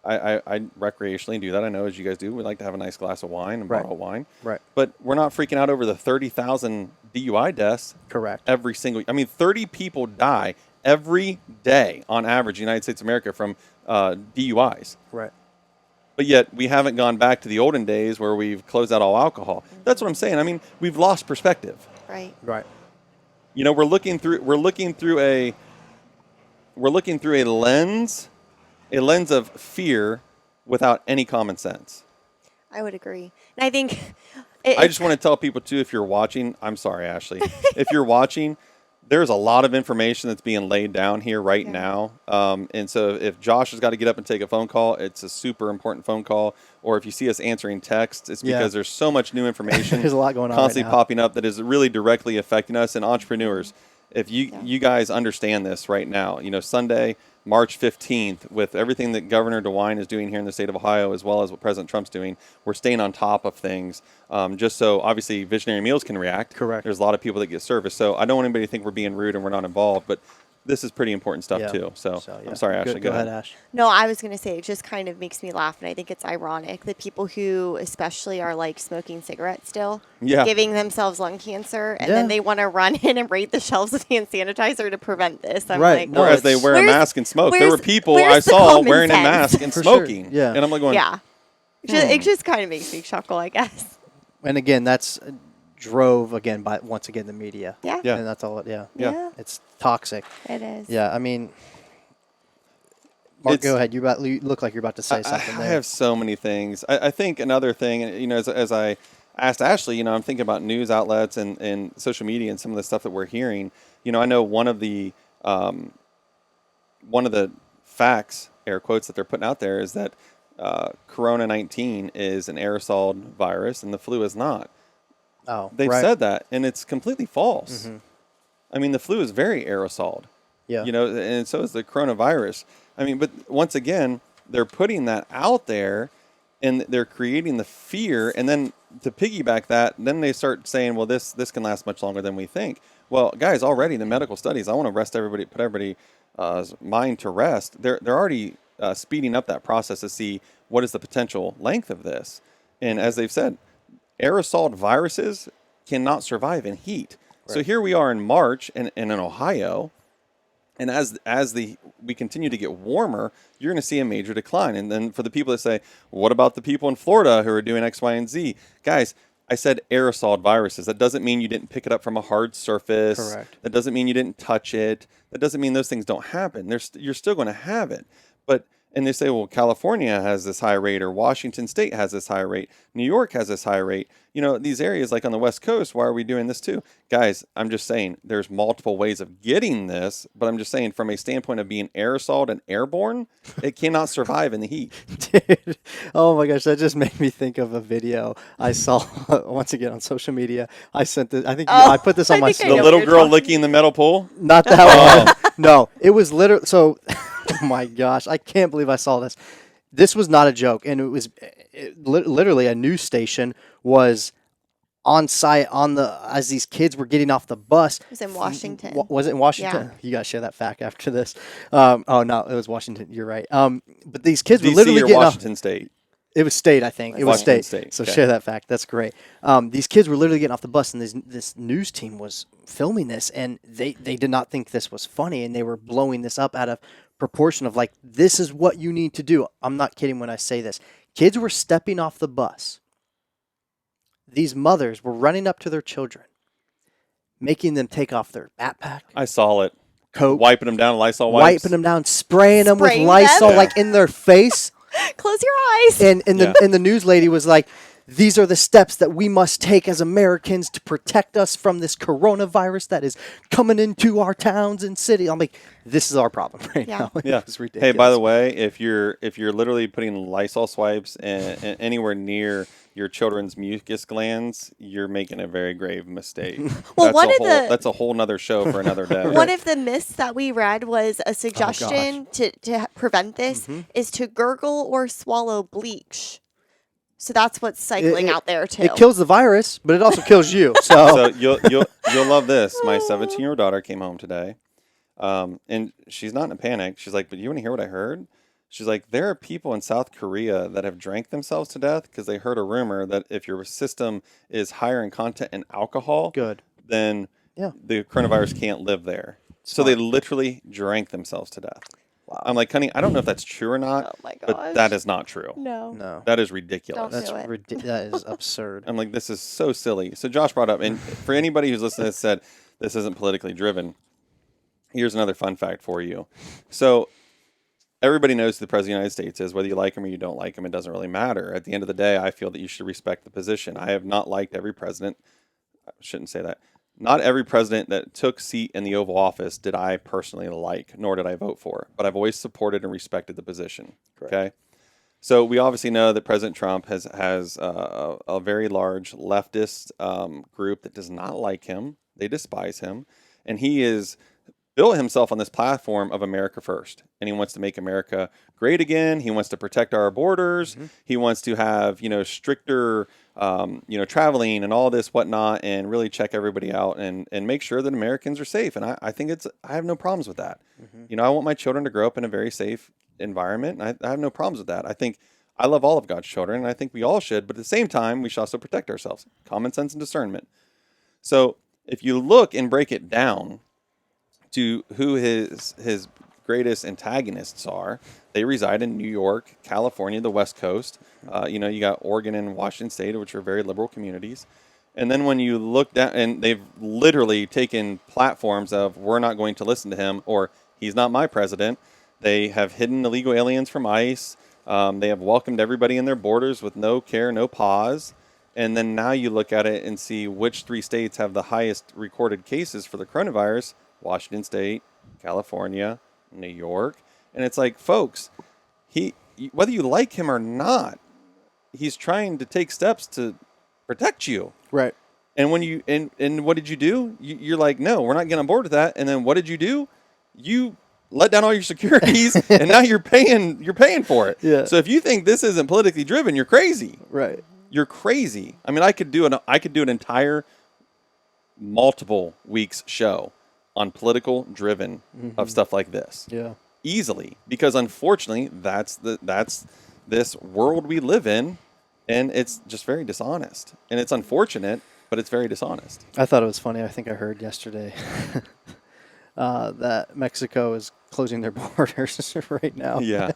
I recreationally do that. I know, as you guys do, we like to have a nice glass of wine and bottle of wine. Right. But we're not freaking out over the 30,000 DUI deaths. Correct. Every single. I mean, 30 people die every day on average, in the United States of America, from DUIs. Right. But yet we haven't gone back to the olden days where we've closed out all alcohol. That's what I'm saying. I mean, we've lost perspective. Right. Right. We're looking through a lens of fear without any common sense. I would agree. And I think I just want to tell people too, if you're watching, I'm sorry, Ashley, if you're watching, there's a lot of information that's being laid down here right now. And so if Josh has got to get up and take a phone call, it's a super important phone call. Or if you see us answering texts, it's because there's so much new information There's a lot going on constantly right now. popping up that is really directly affecting us. And entrepreneurs, if you guys understand this right now, Sunday, March 15th, with everything that Governor DeWine is doing here in the state of Ohio, as well as what President Trump's doing, we're staying on top of things, just so obviously Visionary Meals can react. Correct. There's a lot of people that get service, so I don't want anybody to think we're being rude and we're not involved, but this is pretty important stuff too. So yeah. I'm sorry, Ashley. Go ahead, Ash. No, I was going to say, it just kind of makes me laugh, and I think it's ironic that people who especially are like smoking cigarettes still, giving themselves lung cancer, and then they want to run in and raid the shelves of hand sanitizer to prevent this. I'm Right. like, Or as they wear a mask and smoke. There were people I where's the saw common wearing a sense? mask and For sure. smoking. Yeah. And I'm like going, yeah. It just kind of makes me chuckle, I guess. And again, that's drove again by once again the media. Yeah. Yeah. And that's all. Yeah. It's toxic. It is. Yeah. I mean, Mark, It's- go ahead. You look like you're about to say something I there. have so many things. I think another thing, as I asked Ashley, I'm thinking about news outlets and social media and some of the stuff that we're hearing. I know one of the facts, air quotes, that they're putting out there is that Corona-19 is an aerosol virus and the flu is not. Oh, They've right. said that, and it's completely false. Mm-hmm. I mean, the flu is very aerosoled. Yeah. And so is the coronavirus. I mean, but once again, they're putting that out there, and they're creating the fear, and then to piggyback that, then they start saying, well, this can last much longer than we think. Well, guys, already the medical studies, I want to put everybody's mind to rest. They're already speeding up that process to see what is the potential length of this. And as they've said, aerosol viruses cannot survive in heat. Right. So here we are in March and in Ohio, and as we continue to get warmer, you're going to see a major decline. And then for the people that say, what about the people in Florida who are doing X, Y, and Z? Guys, I said aerosol viruses. That doesn't mean you didn't pick it up from a hard surface. Correct. That doesn't mean you didn't touch it. That doesn't mean those things don't happen. You're still going to have it. And they say, well, California has this high rate, or Washington State has this high rate. New York has this high rate. These areas like on the West Coast, why are we doing this too? Guys, I'm just saying there's multiple ways of getting this, but I'm just saying from a standpoint of being aerosoled and airborne, it cannot survive in the heat. Dude, oh my gosh, that just made me think of a video I saw once again on social media. I sent this. I think I put this on my think I The know little what you're girl talking- licking the metal pole? Not that one. No, it was literally so. Oh my gosh, I can't believe I saw this. This was not a joke, and it was literally a news station was on site as these kids were getting off the bus. It was in Washington. Was it in Washington? Yeah. You gotta share that fact after this. Oh no, it was Washington. You're right. But these kids were DC literally or getting Washington State? It was state, I think. It was Washington state. State, So okay. share that fact. That's great. These kids were literally getting off the bus, and this news team was filming this, and they did not think this was funny, and they were blowing this up out of proportion of like, this is what you need to do. I'm not kidding when I say this. Kids were stepping off the bus. These mothers were running up to their children, making them take off their backpack, I saw it. coat, Wiping them down with Lysol wipes. wiping them down, spraying them with Spraying Lysol them? like in their face. Close your eyes. And the news lady was like, these are the steps that we must take as Americans to protect us from this coronavirus that is coming into our towns and cities. I'm like, this is our problem right now. Yeah. It's ridiculous. Hey, by the way, if you're literally putting Lysol swipes anywhere near your children's mucus glands, you're making a very grave mistake. Well, that's a whole nother show for another day. One of the myths that we read was a suggestion to prevent this is to gurgle or swallow bleach. So that's what's cycling out there too. It kills the virus, but it also kills you. So you'll love this. My 17-year-old daughter came home today, and she's not in a panic. She's like, "But you want to hear what I heard?" She's like, "There are people in South Korea that have drank themselves to death because they heard a rumor that if your system is higher in content in alcohol, then the coronavirus can't live there." So they literally drank themselves to death. Wow. I'm like, honey, I don't know if that's true or not, but that is not true. No. That is ridiculous. That is absurd. I'm like, this is so silly. So Josh brought up, and for anybody who's listening that said this isn't politically driven, here's another fun fact for you. So everybody knows who the President of the United States is. Whether you like him or you don't like him, it doesn't really matter. At the end of the day, I feel that you should respect the position. I have not liked every president. I shouldn't say that. Not every president that took seat in the Oval Office did I personally like, nor did I vote for. But I've always supported and respected the position. Correct. Okay, so we obviously know that President Trump has a very large leftist group that does not like him. They despise him, and he is built himself on this platform of America first, and he wants to make America great again. He wants to protect our borders. Mm-hmm. He wants to have stricter traveling and all this whatnot, and really check everybody out and make sure that Americans are safe. And I think I have no problems with that. Mm-hmm. I want my children to grow up in a very safe environment, and I have no problems with that. I think I love all of God's children, and I think we all should, but at the same time, we should also protect ourselves. Common sense and discernment. So if you look and break it down to who his greatest antagonists are, they reside in New York, California, the West Coast. You got Oregon and Washington State, which are very liberal communities. And then when you look down, and they've literally taken platforms of, we're not going to listen to him, or he's not my president. They have hidden illegal aliens from ICE. They have welcomed everybody in their borders with no care, no pause. And then now you look at it and see which 3 states have the highest recorded cases for the coronavirus: Washington State, California, New York. And it's like, folks, whether you like him or not, he's trying to take steps to protect you. Right. And when you and what did you do? You're like, no, we're not getting on board with that. And then what did you do? You let down all your securities, and now you're paying for it. Yeah. So if you think this isn't politically driven, you're crazy. Right. You're crazy. I mean, I could do an entire multiple weeks show on political driven of stuff like this. Yeah. Easily, because unfortunately that's this world we live in, and it's just very dishonest, and it's unfortunate, but it's very dishonest. I thought it was funny. I think I heard yesterday that Mexico is closing their borders right now. Yeah.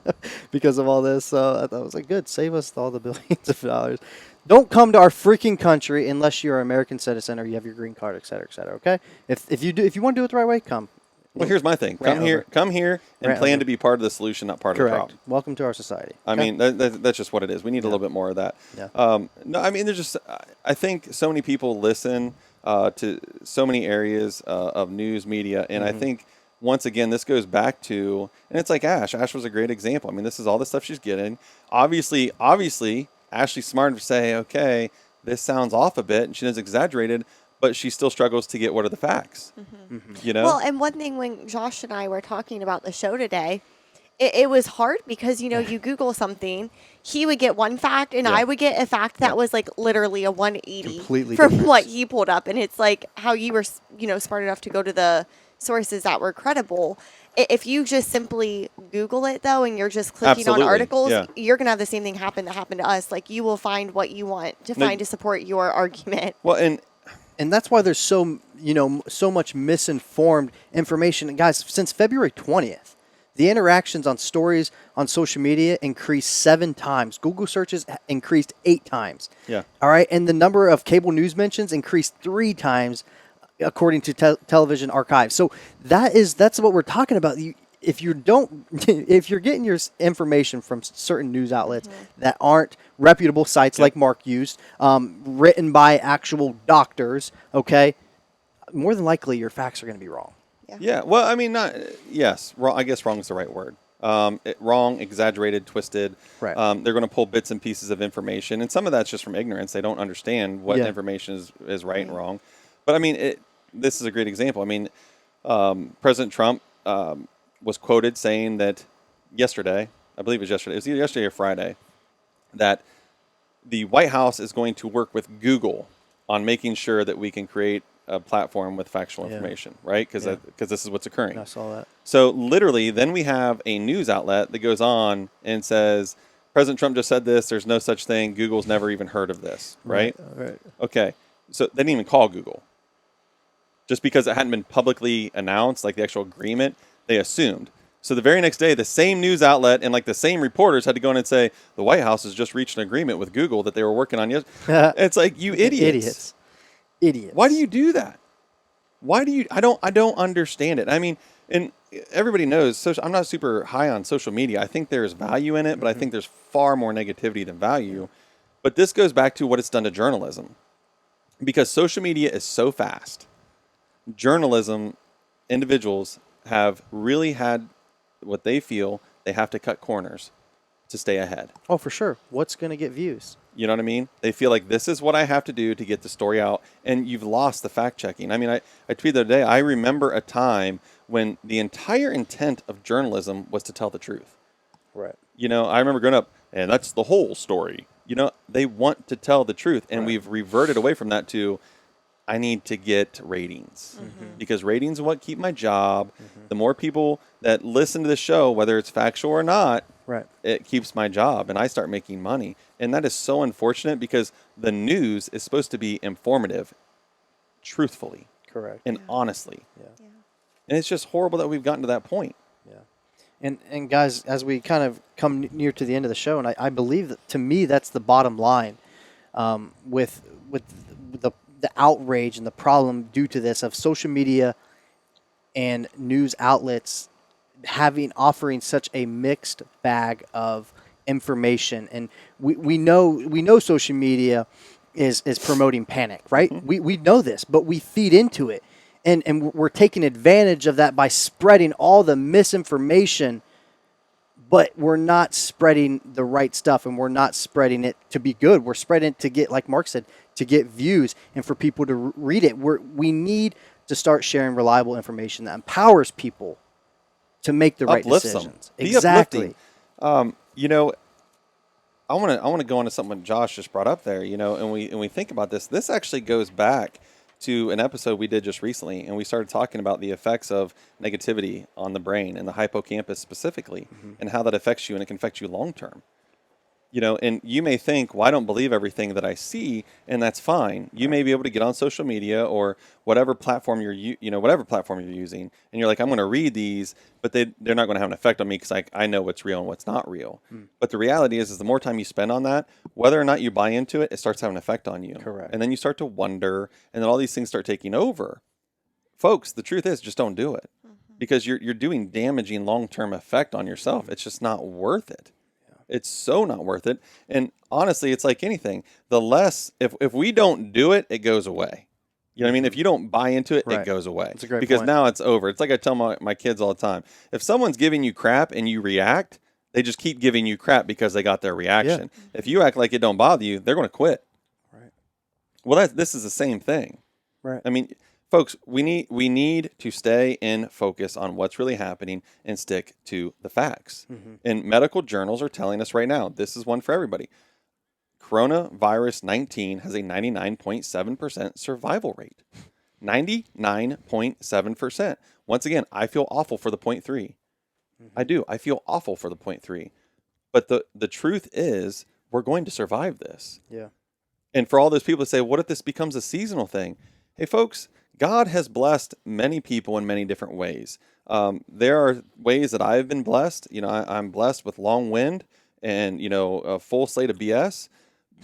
Because of all this. So I thought it was like, good, save us all the billions of dollars. Don't come to our freaking country unless you're an American citizen or you have your green card, et cetera, okay? If you want to do it the right way, come. Well, here's my thing. Come here and plan to be part of the solution, not part of the problem. Welcome to our society. I mean, that's just what it is. We need a little bit more of that. Yeah. No, I mean, I think so many people listen to so many areas of news media, and I think, once again, this goes back to, and it's like Ash. Ash was a great example. I mean, this is all the stuff she's getting. Obviously, Ashley's smart to say, okay, this sounds off a bit, and she knows exaggerated, but she still struggles to get what are the facts. Well, and one thing, when Josh and I were talking about the show today, it was hard because, you Google something, he would get one fact, and I would get a fact that was like literally a 180 completely from different. what he pulled up. And it's like how you were, smart enough to go to the sources that were credible. If you just simply Google it, though, and you're just clicking on articles, you're going to have the same thing happen that happened to us. Like, you will find what you want to find to support your argument. Well, and that's why there's so much misinformed information. And guys, since February 20th, the interactions on stories on social media increased 7 times. Google searches increased 8 times. Yeah. All right. And the number of cable news mentions increased 3 times, according to Television Archive. So that's what we're talking about. if you don't, if you're getting your information from certain news outlets that aren't reputable sites like Mark used, written by actual doctors, okay, more than likely your facts are going to be wrong. Yeah. Well, I mean, yes. Wrong. I guess wrong is the right word. Wrong, exaggerated, twisted. Right. They're going to pull bits and pieces of information, and some of that's just from ignorance. They don't understand what information is right and wrong. But I mean, this is a great example. I mean, President Trump was quoted saying that yesterday, I believe it was yesterday. It was either yesterday or Friday, that the White House is going to work with Google on making sure that we can create a platform with factual information, right? Because this is what's occurring. I saw that. So literally, then we have a news outlet that goes on and says, President Trump just said this, there's no such thing, Google's never even heard of this, right? Right. Okay, so they didn't even call Google. Just because it hadn't been publicly announced, like the actual agreement, they assumed. So the very next day, the same news outlet and like the same reporters had to go in and say, the White House has just reached an agreement with Google that they were working on yesterday. It's like, you idiots. Idiots. Why do you do that? Why do you? I don't understand it. I mean, and everybody knows. I'm not super high on social media. I think there's value in it, but I think there's far more negativity than value. But this goes back to what it's done to journalism, because social media is so fast. Journalism, individuals have really had what they feel they have to cut corners to stay ahead. Oh, for sure. What's going to get views? You know what I mean? They feel like this is what I have to do to get the story out, and you've lost the fact checking. I mean, I tweeted the other day, I remember a time when the entire intent of journalism was to tell the truth. Right. You know, I remember growing up, and that's the whole story. You know, they want to tell the truth, and we've reverted away from that to, I need to get ratings, because ratings are what keep my job. The more people that listen to the show, whether it's factual or not, it keeps my job, and I start making money. And that is so unfortunate, because the news is supposed to be informative, truthfully, and honestly. And it's just horrible that we've gotten to that point. And guys, as we kind of come near to the end of the show, and I believe that, to me, that's the bottom line, with the outrage and the problem due to this of social media and news outlets offering such a mixed bag of information. And we know social media is promoting panic, right? We know this, but we feed into it. And we're taking advantage of that by spreading all the misinformation, but we're not spreading the right stuff, and we're not spreading it to be good. We're spreading it to get, like Mark said, to get views and for people to read it. We need to start sharing reliable information that empowers people to make the right decisions. Exactly. You know, I want to go on to something Josh just brought up there. You know, and we think about this. This actually goes back to an episode we did just recently, and we started talking about the effects of negativity on the brain and the hippocampus specifically, and how that affects you, and it can affect you long term. You know, and you may think, well, I don't believe everything that I see, and that's fine. You may be able to get on social media or whatever platform you're using, and you're like, I'm going to read these, but they're not going to have an effect on me, because I know what's real and what's not real. But the reality is the more time you spend on that, whether or not you buy into it, it starts having an effect on you. Correct. And then you start to wonder, and then all these things start taking over. Folks, the truth is, just don't do it, because you're doing damaging long-term effect on yourself. It's just not worth it. It's so not worth it. And honestly, it's like anything. The less, if we don't do it, it goes away. You know what I mean? If you don't buy into it, it goes away. That's a great because point. now it's over. It's like I tell my kids all the time. If someone's giving you crap and you react, they just keep giving you crap because they got their reaction. If you act like it don't bother you, they're going to quit. Right. Well, this is the same thing. Right. I mean, folks, we need to stay in focus on what's really happening and stick to the facts. And medical journals are telling us right now, this is one for everybody. Coronavirus 19 has a 99.7% survival rate. 99.7%. Once again, I feel awful for the 0.3. I do. I feel awful for the 0.3. But the truth is, we're going to survive this. Yeah. And for all those people that say, what if this becomes a seasonal thing? Hey, folks, God has blessed many people in many different ways. There are ways that I've been blessed. You know, I'm blessed with long wind and, you know, a full slate of BS,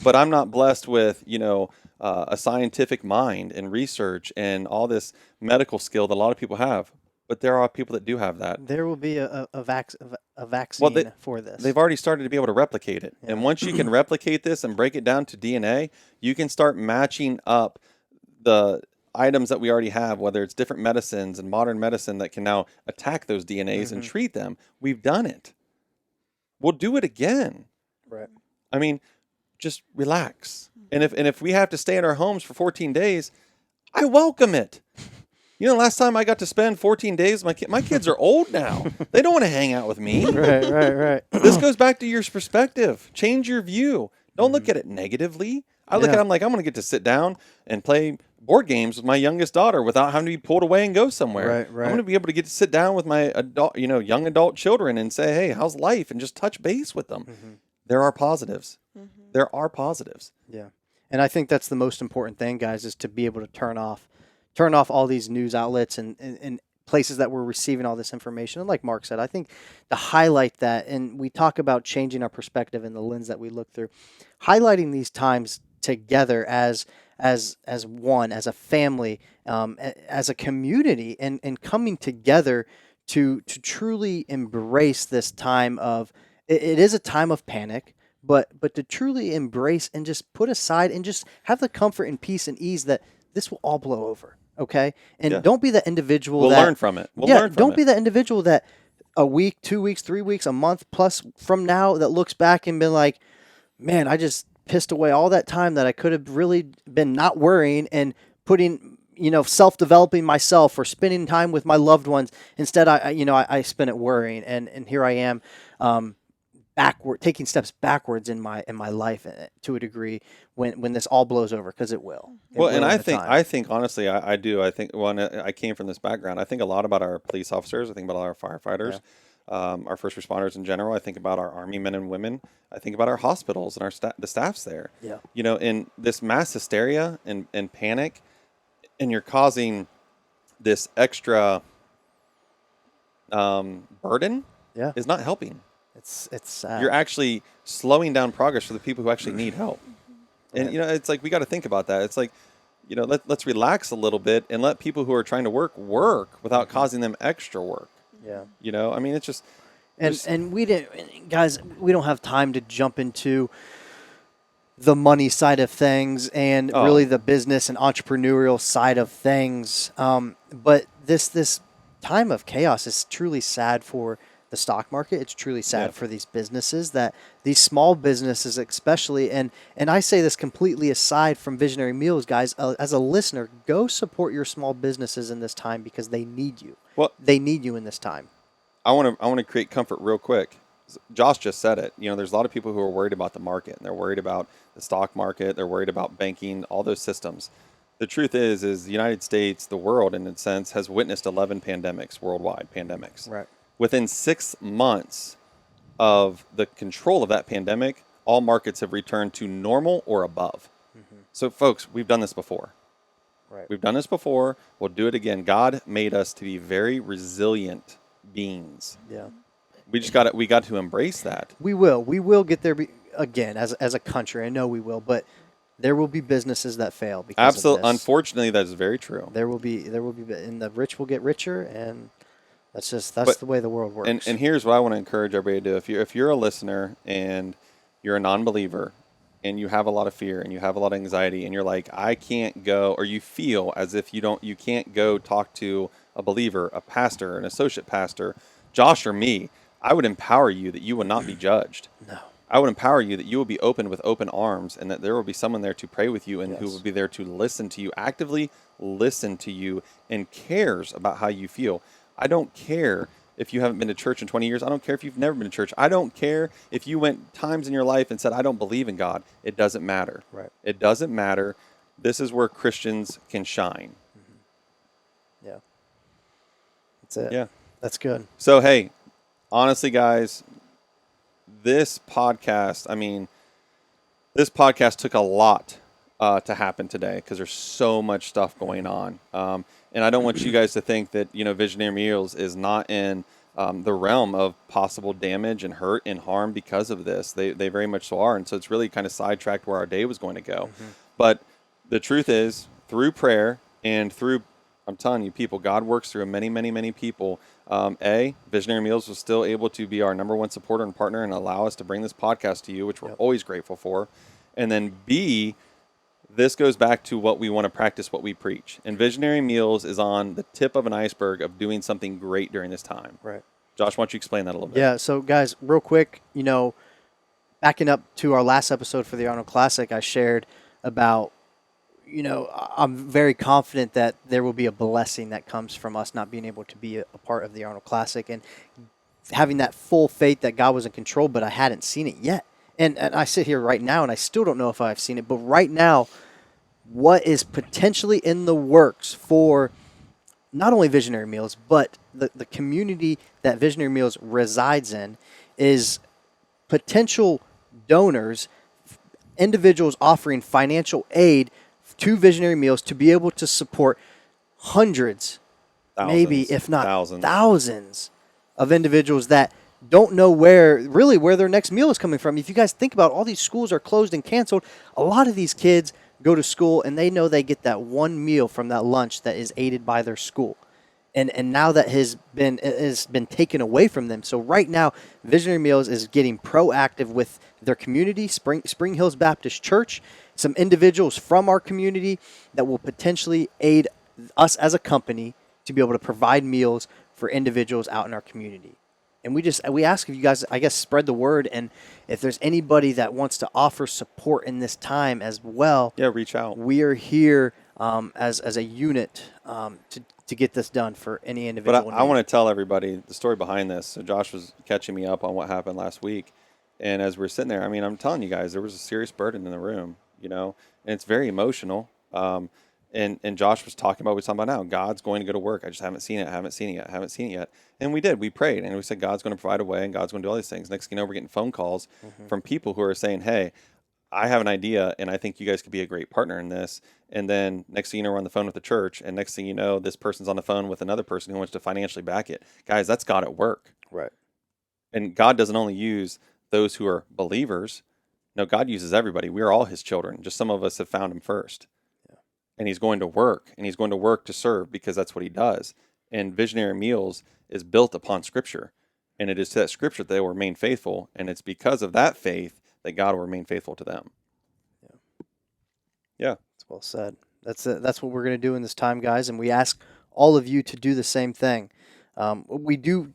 but I'm not blessed with, you know, a scientific mind and research and all this medical skill that a lot of people have. but there are people that do have that. There will be a vaccine for this. They've already started to be able to replicate it. Yeah. And once you can replicate this and break it down to DNA, you can start matching up the items that we already have, whether it's different medicines and modern medicine that can now attack those DNAs and treat them. We've done it. We'll do it again. Right. I mean, just relax. And if we have to stay in our homes for 14 days, I welcome it. You know, last time I got to spend 14 days, my kids are old now. They don't want to hang out with me. Right. This goes back to your perspective. Change your view. Don't look at it negatively. I look at it, I'm like, I'm going to get to sit down and play board games with my youngest daughter without having to be pulled away and go somewhere. Right. I'm going to be able to get to sit down with my adult, young adult children and say, hey, how's life? And just touch base with them. There are positives. There are positives. Yeah. And I think that's the most important thing, guys, is to be able to turn off all these news outlets and places that we're receiving all this information. And like Mark said, I think to highlight that, and we talk about changing our perspective and the lens that we look through, highlighting these times together as one, as a family, as a community, and coming together to truly embrace this time of, it is a time of panic, but to truly embrace and just put aside and just have the comfort and peace and ease that this will all blow over. Okay. And don't be the individual we'll learn from it. Don't be the individual that a week, 2 weeks, 3 weeks, a month plus from now that looks back and been like, man, I just pissed away all that time that I could have really been not worrying and putting, self-developing myself or spending time with my loved ones. Instead, I spent it worrying, and here I am, taking steps backwards in my life to a degree when this all blows over, because it will. And I think honestly, I do. I think when I came from this background, I think a lot about our police officers. I think about our firefighters. Our first responders in general. I think about our Army men and women. I think about our hospitals and the staffs there. Yeah. In this mass hysteria and panic, and you're causing this extra burden is not helping. It's sad. You're actually slowing down progress for the people who actually need help. And, it's like, we got to think about that. It's like, let's relax a little bit and let people who are trying to work without causing them extra work. Yeah. I mean, it's just. And we didn't, guys, we don't have time to jump into the money side of things and really the business and entrepreneurial side of things. But this time of chaos is truly sad for the stock market. It's truly sad for these businesses, that these small businesses especially, and I say this completely aside from Visionary Meals, guys, as a listener, go support your small businesses in this time, because they need you. Well, they need you in this time. I want to create comfort real quick. Josh just said it. There's a lot of people who are worried about the market, and they're worried about the stock market. They're worried about banking, all those systems. The truth is the United States, the world in a sense, has witnessed 11 pandemics, worldwide pandemics. Right. Within 6 months of the control of that pandemic, all markets have returned to normal or above. So, folks, we've done this before. Right. We've done this before. We'll do it again. God made us to be very resilient beings. Yeah. We got to embrace that. We will get there again as a country. I know we will, but there will be businesses that fail because of this. Unfortunately, that is very true. There will be, and the rich will get richer, and that's the way the world works. And here's what I want to encourage everybody to do. If you're a listener and you're a non-believer and you have a lot of fear and you have a lot of anxiety and you're like, I can't go, or you feel as if you can't go talk to a believer, a pastor, an associate pastor, Josh or me, I would empower you that you will not be judged. No. I would empower you that you will be open with open arms, and that there will be someone there to pray with you and who will be there to listen to you, actively listen to you, and cares about how you feel. I don't care if you haven't been to church in 20 years. I don't care if you've never been to church. I don't care if you went times in your life and said, I don't believe in God. It doesn't matter. Right. It doesn't matter. This is where Christians can shine. Yeah. That's it. Yeah. That's good. So, hey, honestly, guys, this podcast took a lot to happen today because there's so much stuff going on. And I don't want you guys to think that, Visionary Meals is not in the realm of possible damage and hurt and harm because of this. They very much so are. And so it's really kind of sidetracked where our day was going to go. But the truth is, through prayer and through I'm telling you, people, God works through many, many, many people. Visionary Meals was still able to be our number one supporter and partner and allow us to bring this podcast to you, which we're always grateful for. And then B, this goes back to what we want to practice, what we preach. And Visionary Meals is on the tip of an iceberg of doing something great during this time. Right. Josh, why don't you explain that a little bit? Yeah, so guys, real quick, backing up to our last episode for the Arnold Classic, I shared about, I'm very confident that there will be a blessing that comes from us not being able to be a part of the Arnold Classic and having that full faith that God was in control, but I hadn't seen it yet. And I sit here right now and I still don't know if I've seen it, but right now, what is potentially in the works for not only Visionary Meals, but the community that Visionary Meals resides in is potential donors, individuals offering financial aid to Visionary Meals to be able to support hundreds, maybe if not thousands of individuals that don't know where their next meal is coming from. If you guys think about it, all these schools are closed and canceled. A lot of these kids go to school and they know they get that one meal from that lunch that is aided by their school. And now that has been taken away from them. So right now, Visionary Meals is getting proactive with their community, Spring Hills Baptist Church, some individuals from our community that will potentially aid us as a company to be able to provide meals for individuals out in our community. And we ask if you guys, I guess, spread the word. And if there's anybody that wants to offer support in this time as well, reach out. We are here as a unit to get this done for any individual. But I want to tell everybody the story behind this. So Josh was catching me up on what happened last week. And as we're sitting there, I mean, I'm telling you guys, there was a serious burden in the room, and it's very emotional. And Josh was talking about now, God's going to go to work. I just haven't seen it yet. And we did. We prayed and we said, God's going to provide a way and God's going to do all these things. Next thing you know, we're getting phone calls from people who are saying, hey, I have an idea and I think you guys could be a great partner in this. And then next thing you know, we're on the phone with the church. And next thing you know, this person's on the phone with another person who wants to financially back it. Guys, that's God at work. Right. And God doesn't only use those who are believers. No, God uses everybody. We are all his children. Just some of us have found him first. And he's going to work, and he's going to work to serve because that's what he does. And Visionary Meals is built upon Scripture, and it is to that Scripture that they will remain faithful, and it's because of that faith that God will remain faithful to them. Yeah. That's well said. That's what we're going to do in this time, guys, and we ask all of you to do the same thing. We do,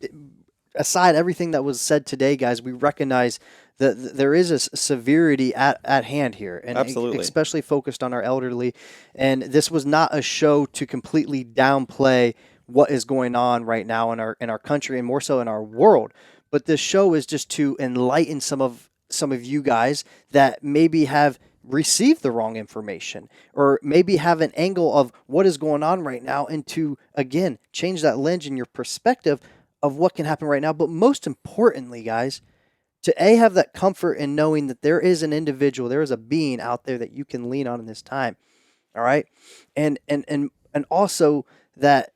aside everything that was said today, guys, we recognize that there is a severity at hand here, and absolutely, especially focused on our elderly. And this was not a show to completely downplay what is going on right now in our country and more so in our world. But this show is just to enlighten some of you guys that maybe have received the wrong information or maybe have an angle of what is going on right now, and to again change that lens in your perspective of what can happen right now. But most importantly, guys, to have that comfort in knowing that there is an individual, there is a being out there that you can lean on in this time. All right. And also that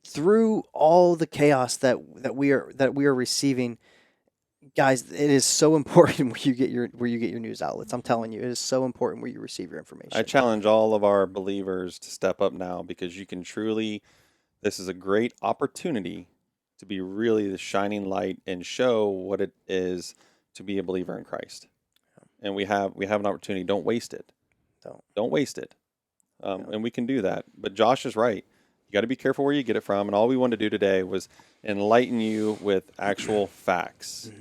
through all the chaos that we are receiving, guys, it is so important where you get your news outlets. I'm telling you, it is so important where you receive your information. I challenge all of our believers to step up now, because you can truly, this is a great opportunity to be really the shining light and show what it is to be a believer in Christ. And we have an opportunity. Don't waste it. Don't waste it. And we can do that. But Josh is right. You got to be careful where you get it from. And all we wanted to do today was enlighten you with actual facts.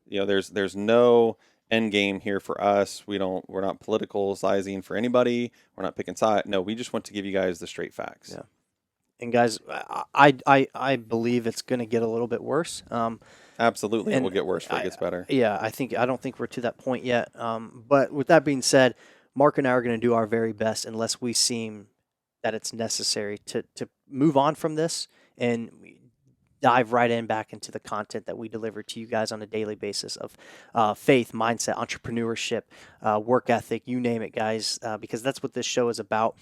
There's no end game here for us. We're not politicalizing for anybody. We're not picking sides. No, we just want to give you guys the straight facts. Yeah. And guys, I believe it's going to get a little bit worse. Absolutely, it will get worse before it gets better. Yeah, I don't think we're to that point yet. But with that being said, Mark and I are going to do our very best, unless we seem that it's necessary to move on from this and dive right back into the content that we deliver to you guys on a daily basis of faith, mindset, entrepreneurship, work ethic, you name it, guys, because that's what this show is about.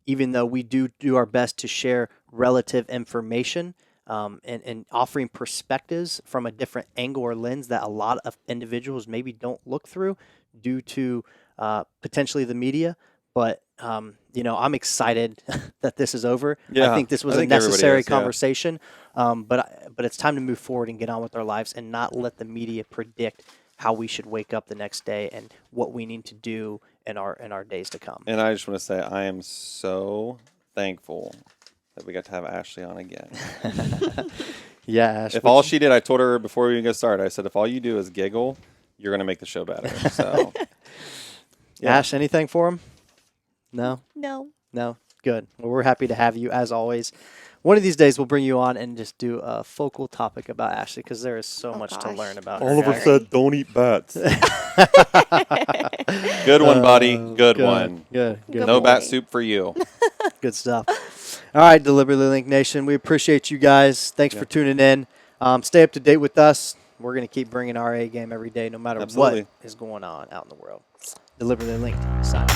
Even though we do our best to share relative information and offering perspectives from a different angle or lens that a lot of individuals maybe don't look through due to potentially the media, but I'm excited that this is over. Yeah, I think this was I a think everybody necessary is, yeah. conversation. But it's time to move forward and get on with our lives and not let the media predict how we should wake up the next day and what we need to do in our days to come. And I just want to say I am so thankful that we got to have Ashley on again. Yeah, Ash, If all she did, I told her before we even get started, I said, if all you do is giggle, you're going to make the show better. So, yeah. Ash, anything for him? No? No. Good. Well, we're happy to have you as always. One of these days, we'll bring you on and just do a focal topic about Ashley because there is so much to learn about her. Oliver guys. said, don't eat bats. Good one, buddy. Good one. Good. No boy. bat soup for you. Good stuff. All right, Deliberately Linked Nation. We appreciate you guys. Thanks for tuning in. Stay up to date with us. We're going to keep bringing our A game every day, no matter Absolutely. what is going on out in the world. Deliberately Linked. Signing out.